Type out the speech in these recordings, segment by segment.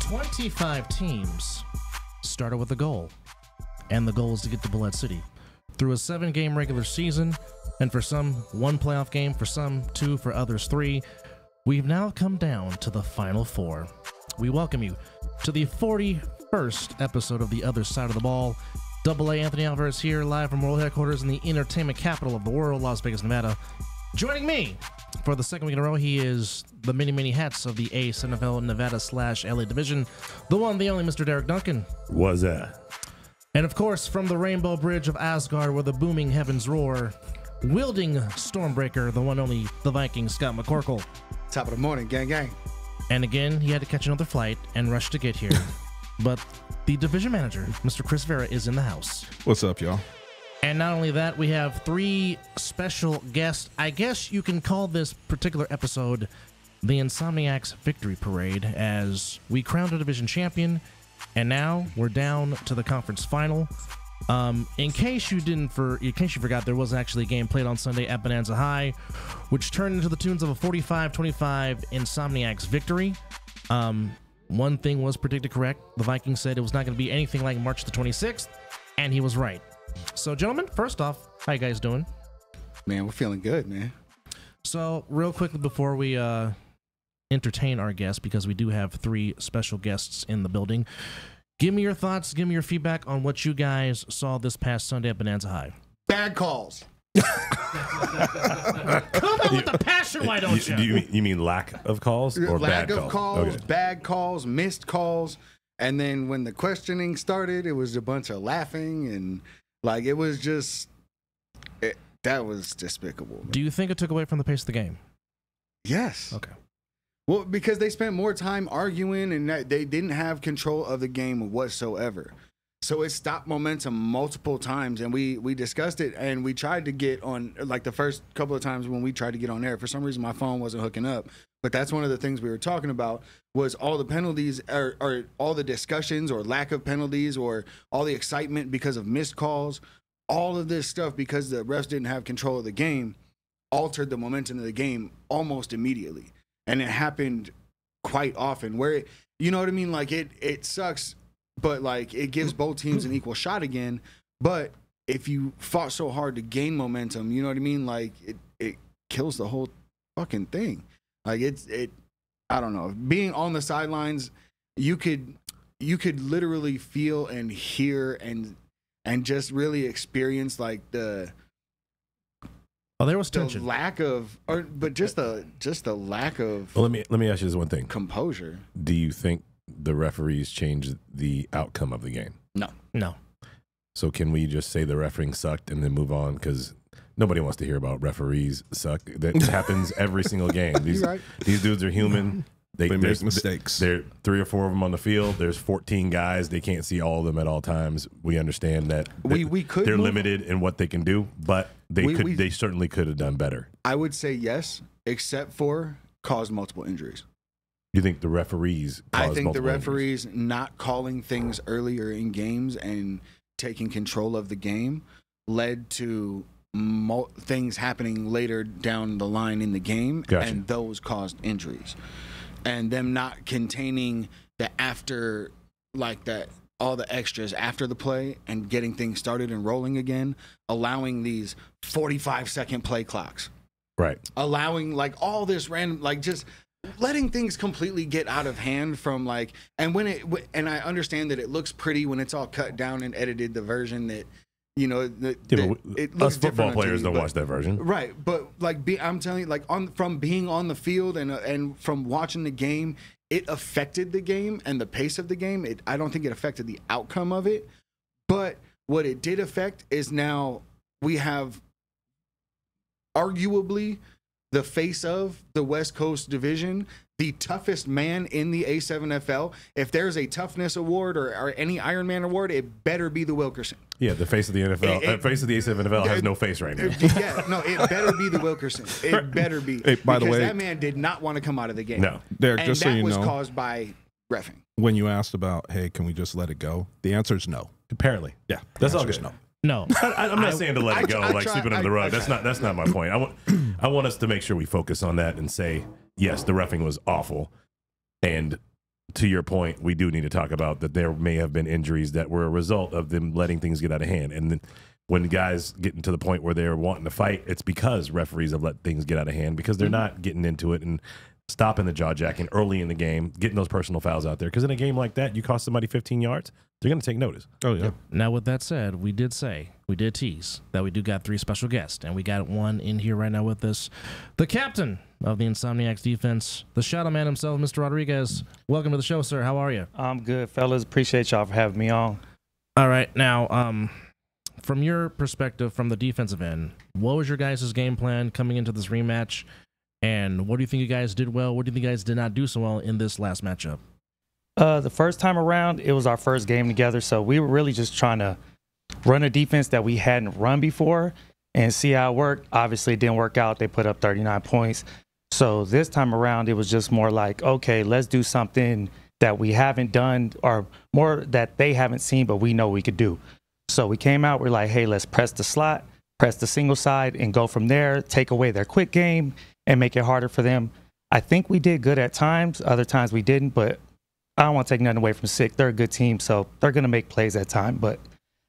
25 teams started with a goal, and the goal is to get to Bullet City. Through a 7-game regular season, and for some, 1 playoff game, for some, 2, for others, 3, we've now come down to the final 4. We welcome you to the 41st episode of The Other Side of the Ball. Double A Anthony Alvarez here, live from world headquarters in the entertainment capital of the world, Las Vegas, Nevada. Joining me for the second week in a row, he is the many hats of the Ace NFL Nevada/LA division, the one, the only Mr. Derek Duncan. What's that? And of course, from the Rainbow Bridge of Asgard, where the booming heavens roar, wielding Stormbreaker, the one, only the Viking, Scott McCorkle. Top of the morning, gang, gang. And again, he had to catch another flight and rush to get here. But the division manager, Mr. Chris Veira, is in the house. What's up, y'all? And not only that, we have 3 special guests. I guess you can call this particular episode the Insomniacs Victory Parade, as we crowned a division champion, and now we're down to the conference final. In case you forgot, there was actually a game played on Sunday at Bonanza High, which turned into the tunes of a 45-25 Insomniacs victory. One thing was predicted correct. The Vikings said it was not going to be anything like March the 26th, and he was right. So, gentlemen, first off, how you guys doing? Man, we're feeling good, man. So, real quickly before we entertain our guests, because we do have 3 special guests in the building, give me your thoughts, give me your feedback on what you guys saw this past Sunday at Bonanza High. Bad calls. Come on with the passion, why don't you? You mean lack of calls or lack bad of calls, Okay. bad calls, missed calls, and then when the questioning started, it was a bunch of laughing, and like it was just that was despicable. Man. Do you think it took away from the pace of the game? Yes. Okay. Well, because they spent more time arguing, and they didn't have control of the game whatsoever. So it stopped momentum multiple times, and we discussed it, and we tried to get on, like the first couple of times when we tried to get on air. For some reason, my phone wasn't hooking up. But that's one of the things we were talking about, was all the penalties, or all the discussions, or lack of penalties, or all the excitement because of missed calls. All of this stuff, because the refs didn't have control of the game, altered the momentum of the game almost immediately. And it happened quite often, where you know what I mean? Like it sucks, but like it gives both teams an equal shot again. But if you fought so hard to gain momentum, you know what I mean? Like it kills the whole fucking thing. Like I don't know. Being on the sidelines, you could literally feel and hear and just really experience like the there was tension. Lack of, but just the lack of. Well, let me ask you this one thing. Composure. Do you think the referees changed the outcome of the game? No. So can we just say the refereeing sucked and then move on? Because nobody wants to hear about referees suck. That happens every single game. These dudes are human. They make mistakes. There are 3 or 4 of them on the field. There's 14 guys. They can't see all of them at all times. We understand that they're limited in what they can do, but they certainly could have done better. I would say yes, except for caused multiple injuries. You think the referees caused I think the referees injuries? not calling things earlier in games and taking control of the game led to things happening later down the line in the game, and those caused injuries. And them not containing the after, like that, all the extras after the play and getting things started and rolling again, allowing these 45-second play clocks. Right. Allowing like all this random, like just letting things completely get out of hand from like, and and I understand that it looks pretty when it's all cut down and edited, the version that, you know, it looks us football players don't watch that version, right? But like, I'm telling you, like from being on the field and from watching the game, it affected the game and the pace of the game. I don't think it affected the outcome of it, but what it did affect is now we have arguably the face of the West Coast Division, the toughest man in the A7FL. If there's a toughness award or any Iron Man award, it better be the Wilkerson. Yeah, the face of the NFL, face of the A7FL has no face right now. Yeah, no, it better be the Wilkerson. It better be. Hey, by the way, that man did not want to come out of the game. No, Derek, and just so you know, that was caused by reffing. When you asked about, hey, can we just let it go? The answer is no. Apparently, Yeah, that's all good. No. I'm not saying to let it go, like sweeping under the rug. That's not my point. I want us to make sure we focus on that and say, yes, the reffing was awful, and to your point, we do need to talk about that there may have been injuries that were a result of them letting things get out of hand. And then when guys get to the point where they're wanting to fight, it's because referees have let things get out of hand because they're not getting into it and stopping the jaw jacking early in the game, getting those personal fouls out there. Because in a game like that, you cost somebody 15 yards, they're going to take notice. Oh, yeah. Now, with that said, we did tease that we do got 3 special guests, and we got one in here right now with us, the captain of the Insomniacs defense, the shadow man himself, Mr. Rodriguez. Welcome to the show, sir. How are you? I'm good, fellas. Appreciate y'all for having me on. All right. Now, from your perspective, from the defensive end, what was your guys' game plan coming into this rematch? And what do you think you guys did well? What do you think you guys did not do so well in this last matchup? The first time around, it was our first game together, so we were really just trying to run a defense that we hadn't run before and see how it worked. Obviously, it didn't work out. They put up 39 points. So this time around, it was just more like, okay, let's do something that we haven't done or more that they haven't seen, but we know we could do. So we came out, we're like, hey, let's press the slot, press the single side, and go from there, take away their quick game, and make it harder for them. I think we did good at times. Other times we didn't, but I don't want to take nothing away from Sick. They're a good team, so they're going to make plays at time. But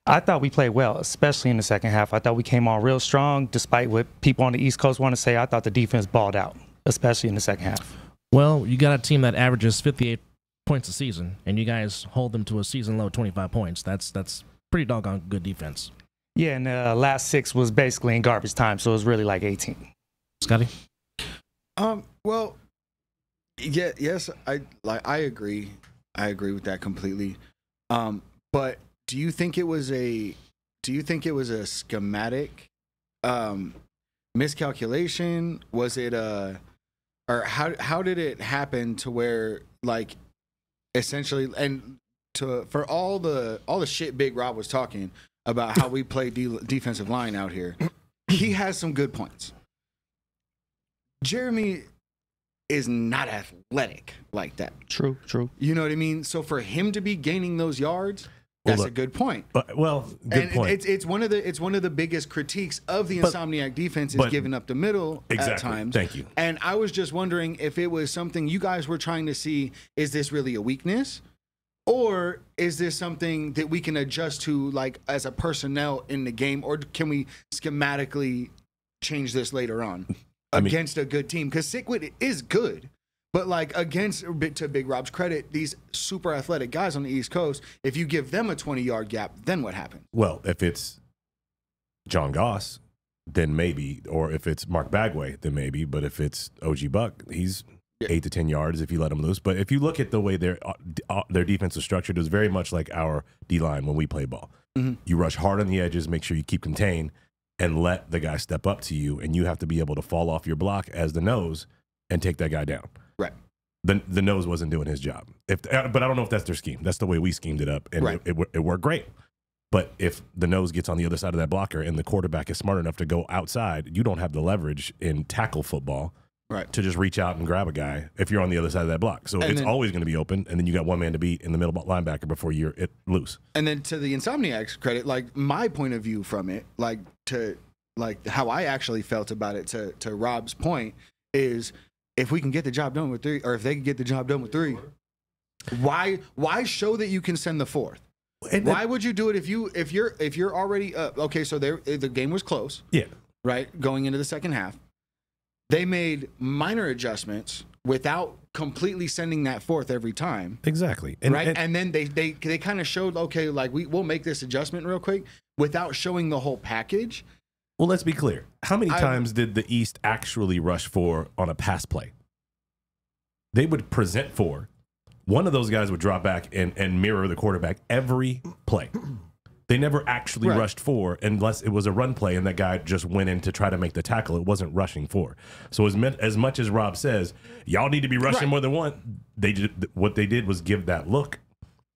I thought we played well, especially in the second half. I thought we came on real strong, despite what people on the East Coast want to say. I thought the defense balled out, especially in the second half. Well, you got a team that averages 58 points a season, and you guys hold them to a season-low 25 points. That's pretty doggone good defense. Yeah, and the last 6 was basically in garbage time, so it was really like 18. Scotty? Well, yeah, yes, I agree. I agree with that completely. But do you think it was a schematic miscalculation? Was it or how did it happen to where, like, essentially, and for all the shit Big Rob was talking about how we play defensive line out here, he has some good points. Jeremy is not athletic like that. True. You know what I mean? So for him to be gaining those yards, that's a good point. Good point. It's one of the biggest critiques of the Insomniac defense is giving up the middle at times. Thank you. And I was just wondering if it was something you guys were trying to see, is this really a weakness? Or is this something that we can adjust to, like, as a personnel in the game? Or can we schematically change this later on? Against a good team, because Sikwidit is good, but like against, to Big Rob's credit, these super athletic guys on the East Coast, if you give them a 20-yard gap, then what happens? Well, if it's John Goss, then maybe, or if it's Mark Bagway, then maybe. But if it's OG Buck, he's 8 to 10 yards if you let him loose. But if you look at the way their defense is structured, it was very much like our D-line when we play ball. Mm-hmm. You rush hard on the edges, make sure you keep contained, and let the guy step up to you, and you have to be able to fall off your block as the nose and take that guy down. Right. The nose wasn't doing his job. But I don't know if that's their scheme. That's the way we schemed it up, and it worked great. But if the nose gets on the other side of that blocker and the quarterback is smart enough to go outside, you don't have the leverage in tackle football to just reach out and grab a guy if you're on the other side of that block. So it's always going to be open, and then you got one man to beat in the middle linebacker before you're loose. And then to the Insomniacs' credit, like my point of view from it, like how I actually felt about it, to Rob's point, is if we can get the job done with 3, or if they can get the job done with 3, why show that you can send the 4th? Why would you do it if you're already okay? So the game was close, right, going into the second half. They made minor adjustments without completely sending that 4th every time. Exactly. And then they kind of showed, okay, like we'll make this adjustment real quick without showing the whole package. Well, let's be clear. How many times did the East actually rush 4 on a pass play? They would present 4. One of those guys would drop back and mirror the quarterback every play. They never actually rushed 4 unless it was a run play and that guy just went in to try to make the tackle. It wasn't rushing 4. So as much as Rob says, y'all need to be rushing more than one, what they did was give that look,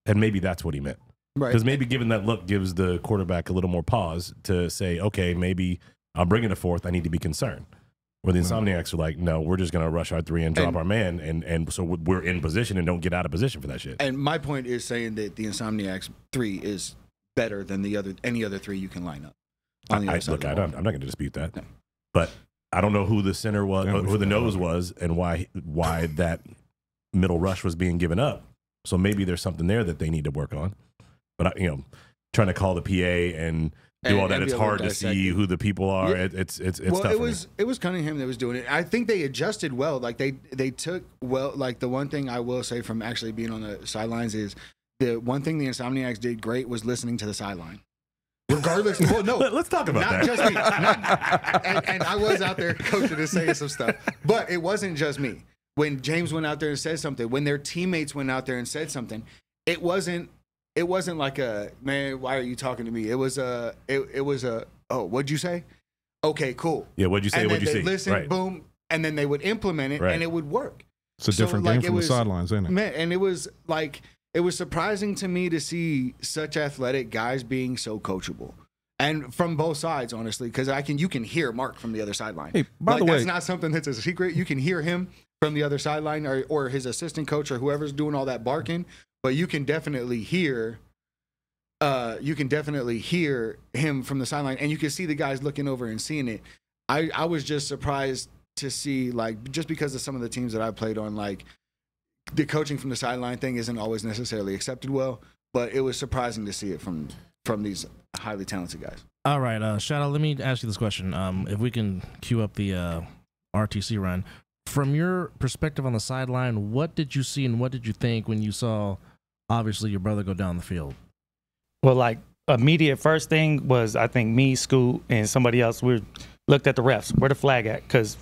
and maybe that's what he meant. Because maybe giving that look gives the quarterback a little more pause to say, okay, maybe I'm bringing a 4th. I need to be concerned. Where the Insomniacs are like, no, we're just going to rush our 3 and drop our man, and so we're in position and don't get out of position for that shit. And my point is saying that the Insomniacs 3 is better than any other 3 you can line up. I'm not going to dispute that. No. But I don't know who the center was, who the nose was, and why that middle rush was being given up. So maybe there's something there that they need to work on. But trying to call the PA and do all that, it's hard to see who the people are. Yeah. It's tough. It was Cunningham that was doing it. I think they adjusted well. Like they took well. Like the one thing I will say from actually being on the sidelines is the one thing the Insomniacs did great was listening to the sideline. Regardless, well, no, let's talk about not that. Just me. And I was out there coaching and saying some stuff, but it wasn't just me. When James went out there and said something, when their teammates went out there and said something, it wasn't like a, man, why are you talking to me? It was a, oh, what'd you say? Okay, cool. Yeah, what'd you say? What'd you say? Listen, right. Boom, and then they would implement it, and it would work. It's a different game from the sidelines, isn't it? Man, and it was surprising to me to see such athletic guys being so coachable. And from both sides, honestly, because you can hear Mark from the other sideline. Hey, by the way, that's not something that's a secret. You can hear him from the other sideline, or his assistant coach, or whoever's doing all that barking. But you can definitely hear, him from the sideline, and you can see the guys looking over and seeing it. I was just surprised to see, like, just because of some of the teams that I played on, like, the coaching from the sideline thing isn't always necessarily accepted well, but it was surprising to see it from these highly talented guys. All right, Shadow, let me ask you this question. If we can cue up the RTC run. From your perspective on the sideline, what did you see and what did you think when you saw, obviously, your brother go down the field? Well, like, immediate first thing was, I think me, Scoot, and somebody else, we looked at the refs. Where the flag at? Because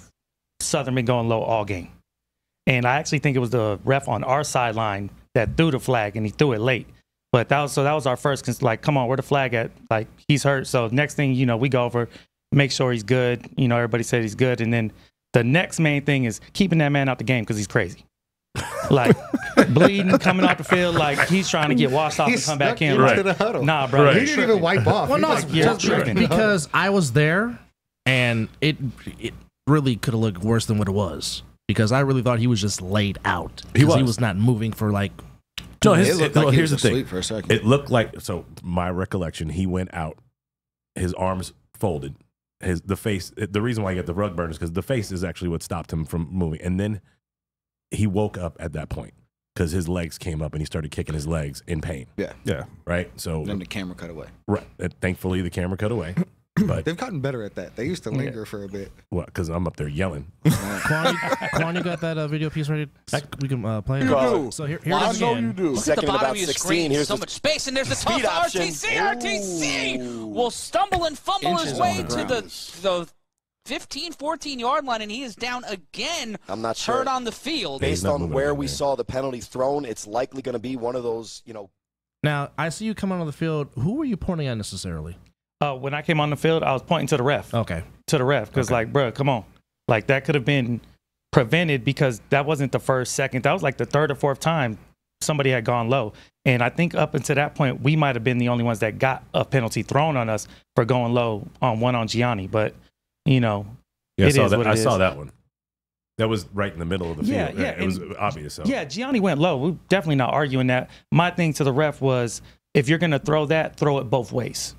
Southern been going low all game. And I actually think it was the ref on our sideline that threw the flag, and he threw it late. But that was our first, like, come on, where the flag at? Like, he's hurt. So next thing, we go over, make sure he's good. Everybody said he's good. And then the next main thing is keeping that man out the game because he's crazy. Like, bleeding, coming off the field, like he's trying to get washed off and come back in. Right. The huddle. Nah, bro. Right. He didn't even wipe off. Well, no, because I was there, and it really could have looked worse than what it was. Because I really thought he was just laid out. He was not moving for, like... No, here's the thing. For a second. It looked like, so my recollection, he went out, his arms folded, the face. The reason why he got the rug burn is because the face is actually what stopped him from moving. And then he woke up at that point because his legs came up and he started kicking his legs in pain. Yeah. Right. So then the camera cut away. Right. Thankfully, the camera cut away. But they've gotten better at that. They used to linger for a bit. Well, because I'm up there yelling. Quan, you got that video piece ready? We can play it. So here it is again. You do. Look at the bottom of your screen. Here's so much space, and there's the toss to RTC will stumble and fumble his way to the 15, 14-yard line, and he is down again. I'm not sure. Hurt on the field. Based on where we saw the penalty thrown, it's likely going to be one of those, Now, I see you come onto the field. Who were you pointing at necessarily? When I came on the field, I was pointing to the ref. Okay. To the ref. Because, like, bro, come on. Like, that could have been prevented because that wasn't the first, second. That was like the third or fourth time somebody had gone low. And I think up until that point, we might have been the only ones that got a penalty thrown on us for going low on Gianni. But, I saw that one. That was right in the middle of the field. Yeah, it was obvious. So. Yeah, Gianni went low. We're definitely not arguing that. My thing to the ref was, if you're going to throw that, throw it both ways.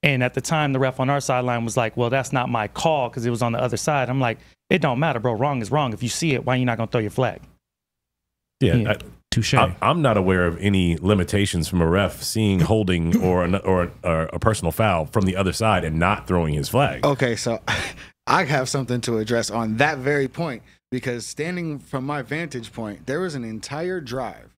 And at the time, the ref on our sideline was like, well, that's not my call because it was on the other side. I'm like, it don't matter, bro. Wrong is wrong. If you see it, why are you not going to throw your flag? Yeah. Touche. I'm not aware of any limitations from a ref seeing holding or a personal foul from the other side and not throwing his flag. Okay, so I have something to address on that very point because standing from my vantage point, there was an entire drive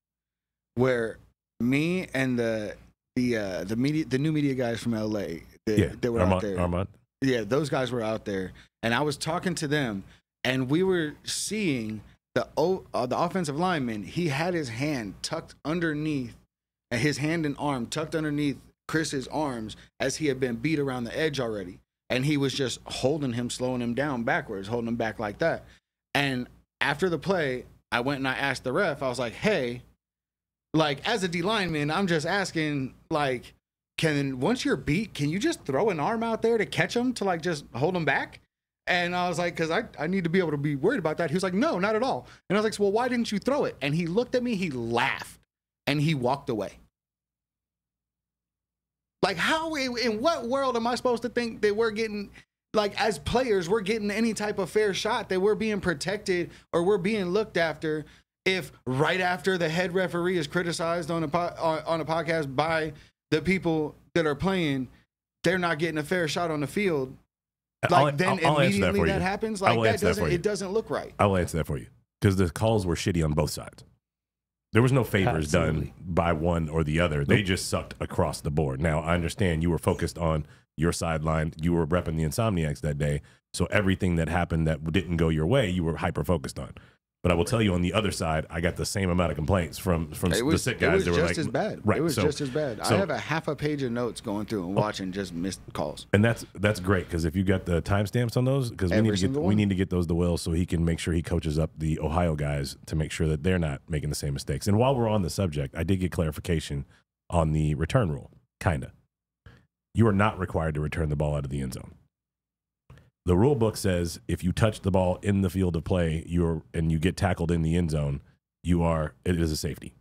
where me and the new media guys from LA they were out there. Armand. Yeah, those guys were out there, and I was talking to them, and we were seeing the offensive lineman. He had his hand tucked underneath, his hand and arm tucked underneath Chris's arms as he had been beat around the edge already, and he was just holding him, slowing him down backwards, holding him back like that. And after the play, I went and I asked the ref. I was like, "Hey." Like, as a D lineman, I'm just asking, like, once you're beat, can you just throw an arm out there to catch him, to, like, just hold him back? And I was like, because I need to be able to be worried about that. He was like, no, not at all. And I was like, well, why didn't you throw it? And he looked at me, he laughed, and he walked away. Like, how, in what world am I supposed to think that we're getting, like, as players, we're getting any type of fair shot, that we're being protected or we're being looked after? if right after the head referee is criticized on a podcast by the people that are playing, they're not getting a fair shot on the field, like then immediately that happens. Like it doesn't look right. I will answer that for you because the calls were shitty on both sides. There was no favors done by one or the other. They just sucked across the board. Now, I understand you were focused on your sideline. You were repping the Insomniacs that day. So everything that happened that didn't go your way, you were hyper-focused on. But I will tell you, on the other side, I got the same amount of complaints from the sick guys. It was just as bad. Right. It was just as bad. I have a half a page of notes going through and watching just missed calls. And that's great because if you got the timestamps on those, because we need to get those to Will so he can make sure he coaches up the Ohio guys to make sure that they're not making the same mistakes. And while we're on the subject, I did get clarification on the return rule. Kinda. You are not required to return the ball out of the end zone. The rule book says if you touch the ball in the field of play, and you get tackled in the end zone, it is a safety.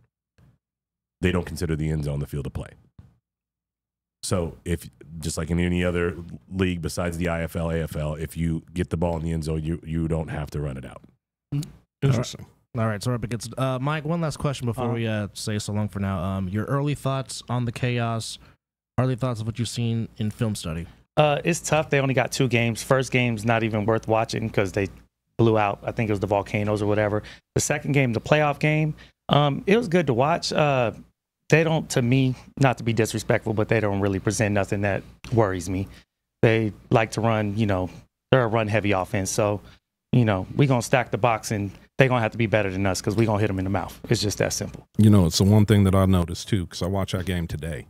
They don't consider the end zone the field of play. So if just like in any other league besides the IFL, AFL, if you get the ball in the end zone, you don't have to run it out. Interesting. All right, so it gets Mike. One last question before we say so long for now. Your early thoughts on the chaos. Early thoughts of what you've seen in film study. It's tough. They only got 2 games. First game's not even worth watching because they blew out. I think it was the Volcanoes or whatever. The second game, the playoff game, it was good to watch. They don't, to me, not to be disrespectful, but they don't really present nothing that worries me. They like to run, they're a run-heavy offense. So, we're going to stack the box and they're going to have to be better than us because we're going to hit them in the mouth. It's just that simple. It's the one thing that I noticed, too, because I watched that game today,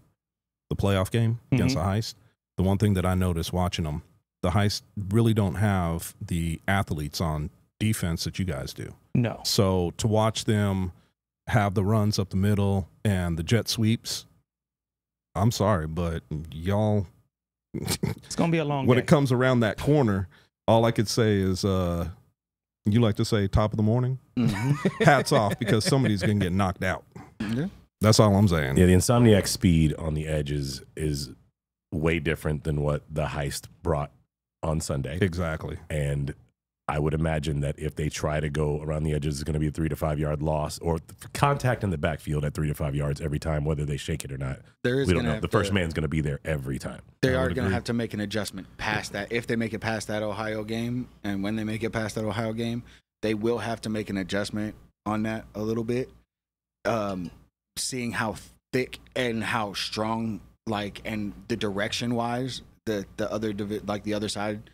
the playoff game against the Heist. The one thing that I noticed watching them, the Heist really don't have the athletes on defense that you guys do. No. So to watch them have the runs up the middle and the jet sweeps, I'm sorry, but y'all, it's going to be a long when game. It comes around that corner, all I could say is, you like to say top of the morning? Mm-hmm. Hats off, because somebody's going to get knocked out. Yeah. That's all I'm saying. Yeah, the Insomniac speed on the edges is way different than what the Heist brought on Sunday. Exactly. And I would imagine that if they try to go around the edges, it's going to be a 3 to 5 yard loss or contact in the backfield at 3 to 5 yards every time, whether they shake it or not. We don't know. The first man's going to be there every time. They are going to have to make an adjustment past that. If they make it past that Ohio game, and when they make it past that Ohio game, they will have to make an adjustment on that a little bit. Seeing how thick and how strong, and the direction wise, the other side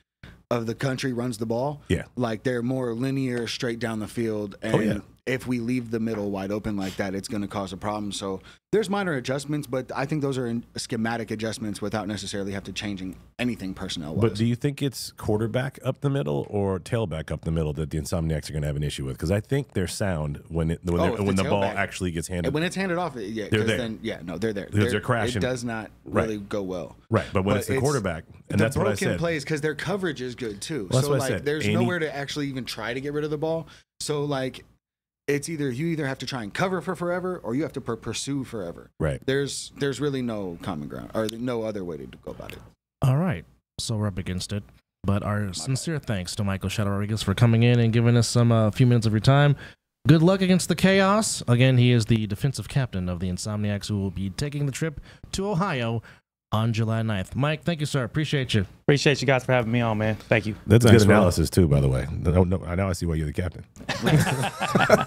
of the country runs the ball. Yeah. They're more linear, straight down the field. And if we leave the middle wide open like that, it's going to cause a problem. So there's minor adjustments, but I think those are schematic adjustments without necessarily have to changing anything personnel-wise. But do you think it's quarterback up the middle or tailback up the middle that the Insomniacs are going to have an issue with? Because I think they're sound when the ball actually gets handed. When it's handed off, they're there. They're there. They're crashing. It does not really go well. Right, but when it's the quarterback, and that's what I said. The broken plays, because their coverage is good too. Well, that's what I said. There's nowhere to actually even try to get rid of the ball. So it's you either have to try and cover for forever or you have to pursue forever. Right. There's really no common ground or no other way to go about it. All right. So we're up against it. But our sincere thanks to Michael Shadow Rodriguez for coming in and giving us some few minutes of your time. Good luck against the Chaos. Again, he is the defensive captain of the Insomniacs who will be taking the trip to Ohio on July 9th. Mike, thank you, sir. Appreciate you. Appreciate you guys for having me on, man. Thank you. That's good analysis, too, by the way. Now I see why you're the captain.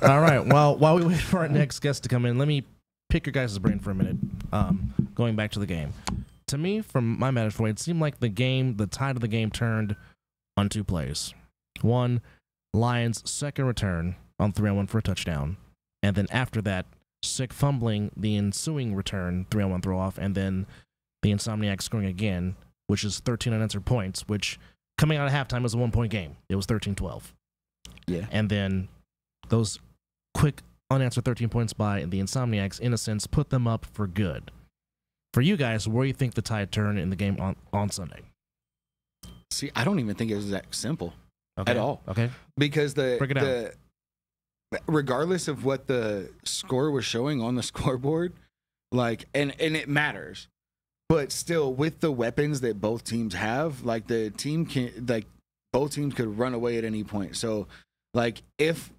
All right. Well, while we wait for our next guest to come in, let me pick your guys' brain for a minute. Going back to the game. To me, from my vantage point, it seemed like the tide of the game turned on 2 plays. One, Lions' second return on 3-on-1 for a touchdown. And then after that, Sick fumbling the ensuing return, 3-on-1 throw-off, and then the Insomniacs scoring again, which is 13 unanswered points, which coming out of halftime was a 1-point game. It was 13-12. Yeah. And then those quick unanswered 13 points by the Insomniacs, in a sense, put them up for good. For you guys, where do you think the tide turned in the game on Sunday? See, I don't even think it was that simple at all. Okay. Because regardless of what the score was showing on the scoreboard, and it matters. But still, with the weapons that both teams have, the team can, both teams could run away at any point. So, if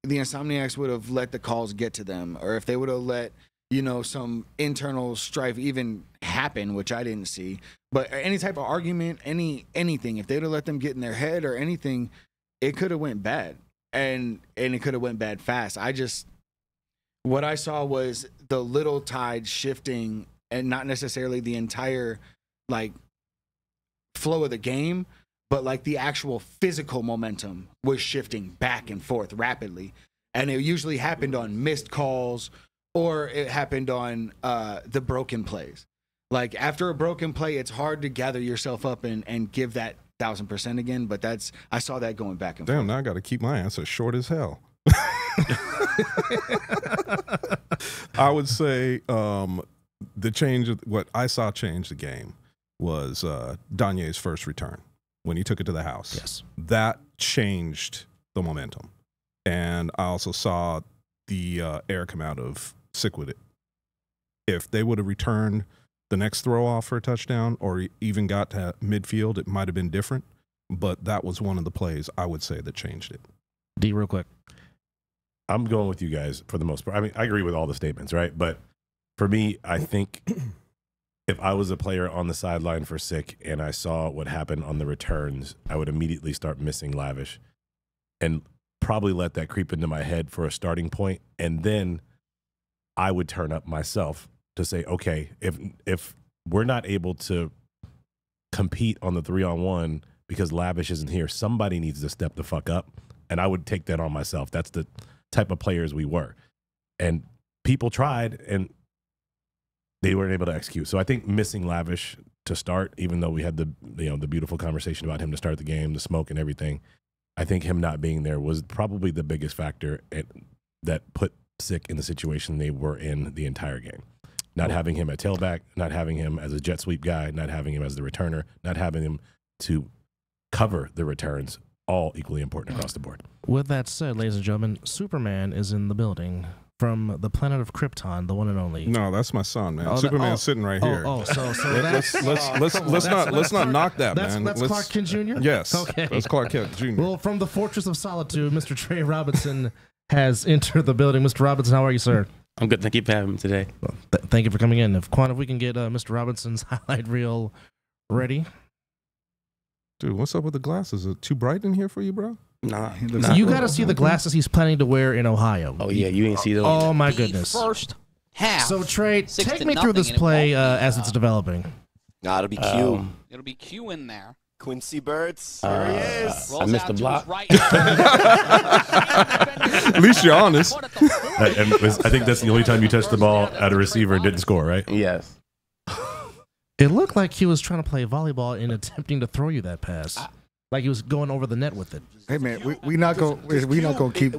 the Insomniacs would have let the calls get to them, or if they would have let, you know, some internal strife even happen, which I didn't see, but any type of argument, anything, if they'd have let them get in their head or anything, it could have went bad, and it could have went bad fast. What I saw was the little tide shifting, and not necessarily the entire like flow of the game, but like the actual physical momentum was shifting back and forth rapidly. And it usually happened on missed calls, or it happened on the broken plays. Like after a broken play, it's hard to gather yourself up and give that 1000% again. But I saw that going back and forth. Damn, now I got to keep my answer short as hell. I would say the change, what I saw change the game was Danye's first return when he took it to the house. Yes. That changed the momentum. And I also saw the air come out of Sikwidit. If they would have returned the next throw off for a touchdown or even got to midfield, it might have been different. But that was one of the plays I would say that changed it. D, real quick. I'm going with you guys for the most part. I mean, I agree with all the statements, right? But for me, I think if I was a player on the sideline for Sick and I saw what happened on the returns, I would immediately start missing Lavish and probably let that creep into my head for a starting point. And then I would turn up myself to say, okay, if we're not able to compete on the 3-on-1 because Lavish isn't here, somebody needs to step the fuck up. And I would take that on myself. That's the type of players we were. And people tried, and they weren't able to execute. So I think missing Lavish to start, even though we had the beautiful conversation about him to start the game, the smoke and everything, I think him not being there was probably the biggest factor that put Sick in the situation they were in the entire game. Not having him at tailback, not having him as a jet sweep guy, not having him as the returner, not having him to cover the returns, all equally important across the board. With that said, ladies and gentlemen, Superman is in the building from the planet of Krypton, the one and only. No, that's my son, man. Superman's sitting right here. Let's not knock that, man. That's Clark Kent Jr.? Yes. Okay. That's Clark Kent Jr. Well, from the Fortress of Solitude, Mr. Trey Robinson has entered the building. Mr. Robinson, how are you, sir? I'm good. Thank you for having me today. Well, thank you for coming in. If we can get Mr. Robinson's highlight reel ready. Dude, what's up with the glasses? Is it too bright in here for you, bro? Nah. You got to see the glasses he's planning to wear in Ohio. Oh, yeah. You didn't see those. Oh, my goodness. First half. So, Trey, take me through this play as it's developing. Nah, it'll be Q. It'll be Q in there. Quincy Birds. Here he is. I missed the block. At least you're honest. And I think that's the only time you touched the ball at a receiver and didn't score, right? Yes. It looked like he was trying to play volleyball and attempting to throw you that pass. Like he was going over the net with it. Hey man, we not gonna keep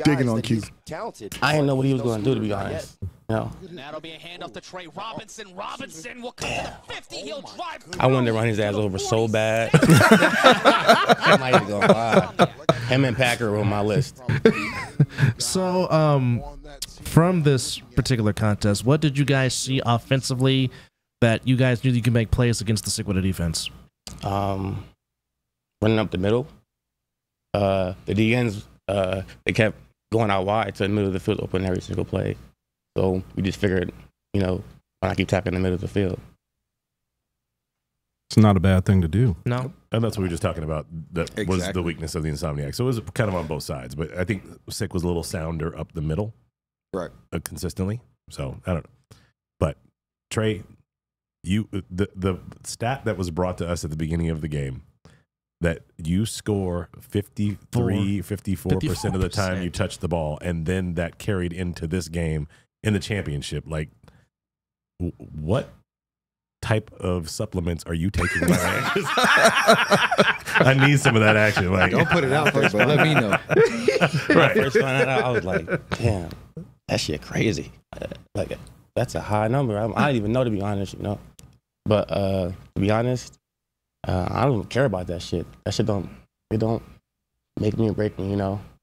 digging on Q. Talented. I didn't know what he was going to do, to be honest. No. That'll be a handoff to Trey Robinson. Robinson will cut to the 50. He'll drive. I wanted to run his ass over so bad. I'm not even gonna lie. Him and Packer were on my list. So, from this particular contest, what did you guys see offensively that you guys knew you could make plays against the Sikwidit defense? Running up the middle. The DNs, they kept going out wide to the middle of the field, open every single play. So we just figured, why not keep tapping in the middle of the field? It's not a bad thing to do. No. And that's what we were just talking about. That was the weakness of the Insomniacs. So it was kind of on both sides. But I think Sick was a little sounder up the middle. Right. Consistently. So, I don't know. But, Trey, the stat that was brought to us at the beginning of the game, that you score 54% of the time you touch the ball, and then that carried into this game in the championship. Like, what type of supplements are you taking? I need some of that action. Like, don't put it out first, but let me know. When I first found out, I was like, damn, that shit crazy. Like, that's a high number. I didn't even know, to be honest, But to be honest, I don't care about that shit. That shit don't make me or break me,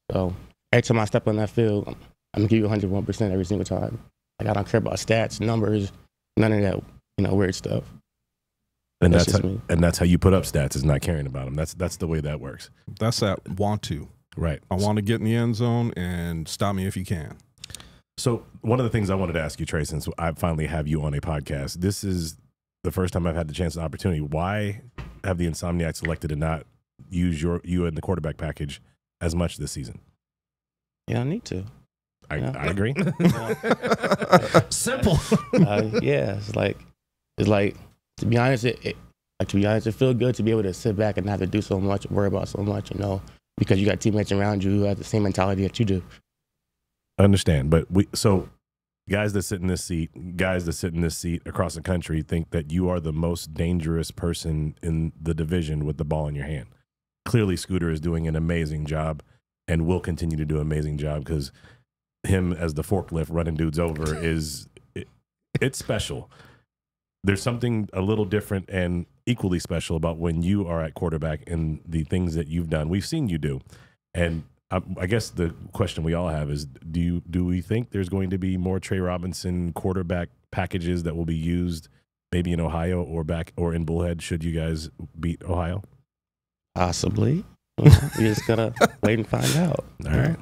So every time I step on that field, I'm gonna give you 101% every single time. Like, I don't care about stats, numbers, none of that, weird stuff. And that's how you put up stats, is not caring about them. That's the way that works. That's that want to. Right. I want to get in the end zone and stop me if you can. So one of the things I wanted to ask you, Trey, since I finally have you on a podcast, this is the first time I've had the chance and opportunity. Why have the Insomniacs elected to not use you in the quarterback package as much this season? You don't need to. I agree. Simple. Yeah, it's like to be honest, it feels good to be able to sit back and not have to do so much, worry about so much, because you got teammates around you who have the same mentality that you do. I understand, but guys that sit in this seat across the country think that you are the most dangerous person in the division with the ball in your hand. Clearly, Scooter is doing an amazing job and will continue to do an amazing job because him as the forklift running dudes over it's special. There's something a little different and equally special about when you are at quarterback and the things that you've done. We've seen you do. And I guess the question we all have is, do we think there's going to be more Trey Robinson quarterback packages that will be used maybe in Ohio or in Bullhead should you guys beat Ohio? Possibly. We just gotta wait and find out. All right.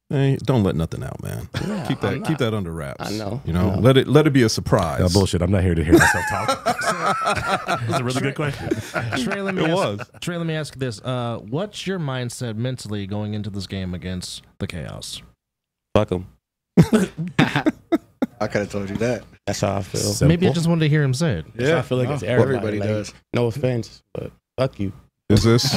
Hey, don't let nothing out, man. Yeah, keep that under wraps. I know. Let it be a surprise. No, bullshit. I'm not here to hear myself talk. That's a really good question. Trey, let me ask this. What's your mindset mentally going into this game against the Chaos? Fuck them. I could have told you that. That's how I feel. Simple. Maybe I just wanted to hear him say it. Yeah, I feel like it's everybody does. No offense, but fuck you. Does this?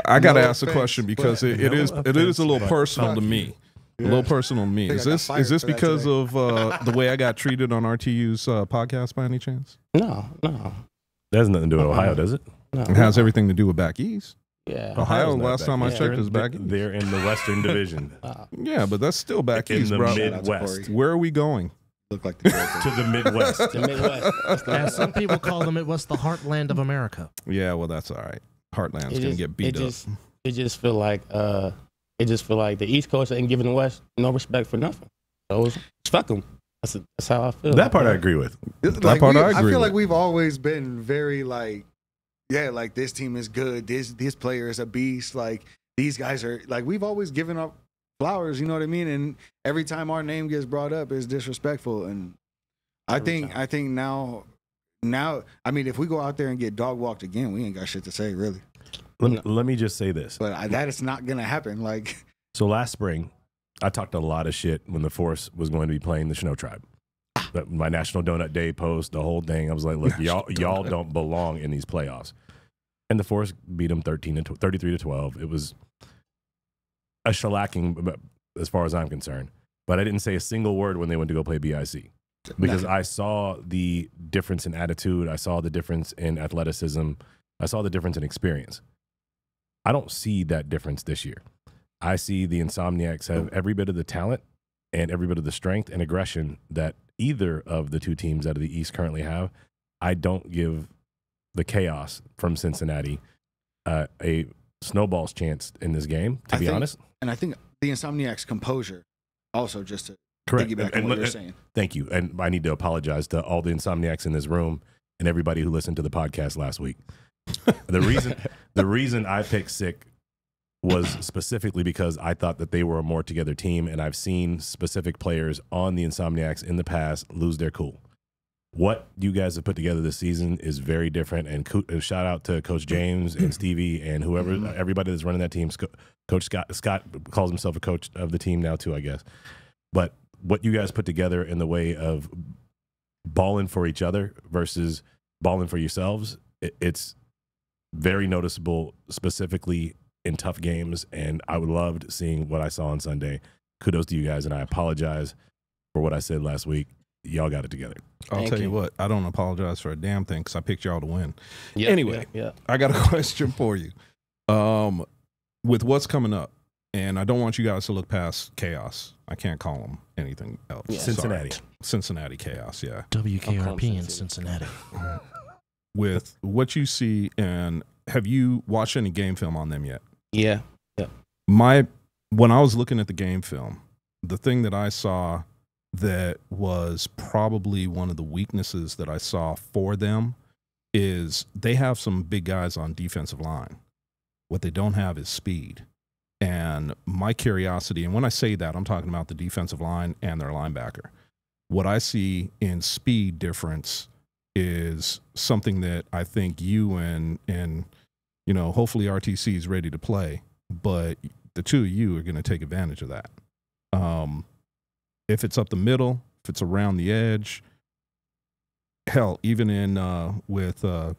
I got to ask the question because it is a little personal to me. Yeah. A little personal to me. Is this because of the way I got treated on RTU's podcast by any chance? No. That has nothing to do with Ohio, does it? No. It has everything to do with back east. Yeah. Ohio, last time I checked, is back east. They're in the Western Division. Yeah, but that's still back east, in the bro. Midwest. Where are we going? Look like the to the Midwest. The Midwest. As some people call the Midwest, the heartland of America. Yeah, well, that's all right. Heartland's gonna get beat up. It just feel like the East Coast ain't giving the West no respect for nothing. So fuck them. That's how I feel. That part I agree with. I feel like we've always been very like this team is good. This player is a beast. Like these guys are like we've always given up flowers. You know what I mean? And every time our name gets brought up, it's disrespectful. And I think now, I mean, if we go out there and get dog walked again, we ain't got shit to say, really. Let me just say this. But that is not going to happen. Like, so last spring, I talked a lot of shit when the Force was going to be playing the Snow Tribe. My National Donut Day post, the whole thing. I was like, look, y'all don't belong in these playoffs. And the Force beat them 33-12. It was a shellacking as far as I'm concerned. But I didn't say a single word when they went to go play BIC. Because I saw the difference in attitude. I saw the difference in athleticism. I saw the difference in experience. I don't see that difference this year. I see the Insomniacs have every bit of the talent and every bit of the strength and aggression that either of the two teams out of the East currently have. I don't give the Chaos from Cincinnati a snowball's chance in this game, to be honest. And I think the Insomniacs' composure also just to correct. Piggyback on what you're saying. Thank you. And I need to apologize to all the Insomniacs in this room and everybody who listened to the podcast last week. The reason I picked Sick was specifically because I thought that they were a more together team, and I've seen specific players on the Insomniacs in the past lose their cool. What you guys have put together this season is very different, and shout out to Coach James and Stevie and everybody that's running that team. Coach Scott calls himself a coach of the team now too, I guess. But what you guys put together in the way of balling for each other versus balling for yourselves, it's very noticeable, specifically in tough games, and I loved seeing what I saw on Sunday. Kudos to you guys, and I apologize for what I said last week. Y'all got it together. I'll tell you what, I don't apologize for a damn thing because I picked y'all to win. Yeah, anyway, I got a question for you. With what's coming up, and I don't want you guys to look past Chaos. I can't call them anything else. Yeah. Cincinnati Chaos, yeah. WKRP in Cincinnati. With what you see, and have you watched any game film on them yet? Yeah. When I was looking at the game film, the thing that I saw that was probably one of the weaknesses that I saw for them is they have some big guys on defensive line. What they don't have is speed. And my curiosity, and when I say that, I'm talking about the defensive line and their linebacker. What I see in speed difference is something that I think you and you know, hopefully RTC is ready to play, but the two of you are going to take advantage of that. If it's up the middle, if it's around the edge, hell, even in with the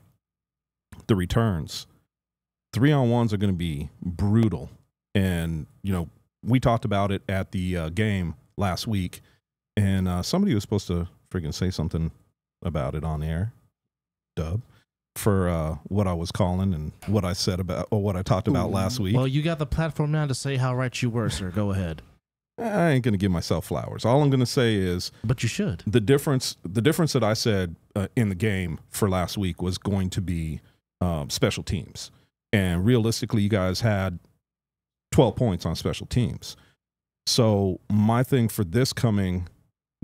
returns, 3-on-1s are going to be brutal. And, you know, we talked about it at the game last week, and somebody was supposed to freaking say something about it on air, Dub, for what I was calling and what I said about, or what I talked about last week. Well, you got the platform now to say how right you were, sir. Go ahead. I ain't going to give myself flowers. All I'm going to say is, but you should. The difference that I said in the game for last week was going to be special teams. And realistically, you guys had 12 points on special teams. So my thing for this coming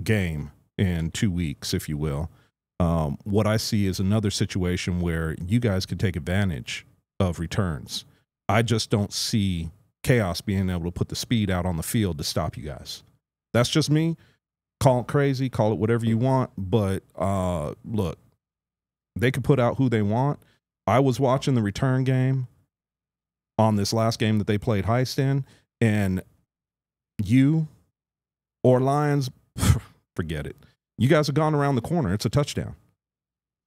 game in 2 weeks, if you will, what I see is another situation where you guys can take advantage of returns. I just don't see Chaos being able to put the speed out on the field to stop you guys. That's just me. Call it crazy, call it whatever you want, but look, they could put out who they want. I was watching the return game on this last game that they played Heist in, and you or Lions, forget it. You guys have gone around the corner. It's a touchdown.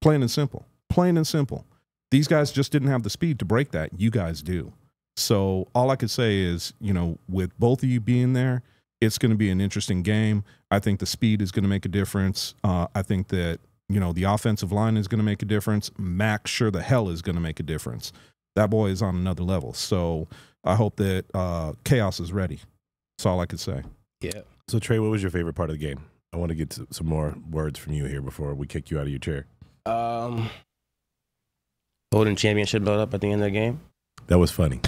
Plain and simple. Plain and simple. These guys just didn't have the speed to break that. You guys do. So all I could say is, you know, with both of you being there, it's going to be an interesting game. I think the speed is going to make a difference. I think that, you know, the offensive line is going to make a difference. Mac sure the hell is going to make a difference. That boy is on another level. So I hope that Chaos is ready. That's all I could say. Yeah. So, Trey, what was your favorite part of the game? I want to get some more words from you here before we kick you out of your chair. Holding championship belt up at the end of the game. That was funny.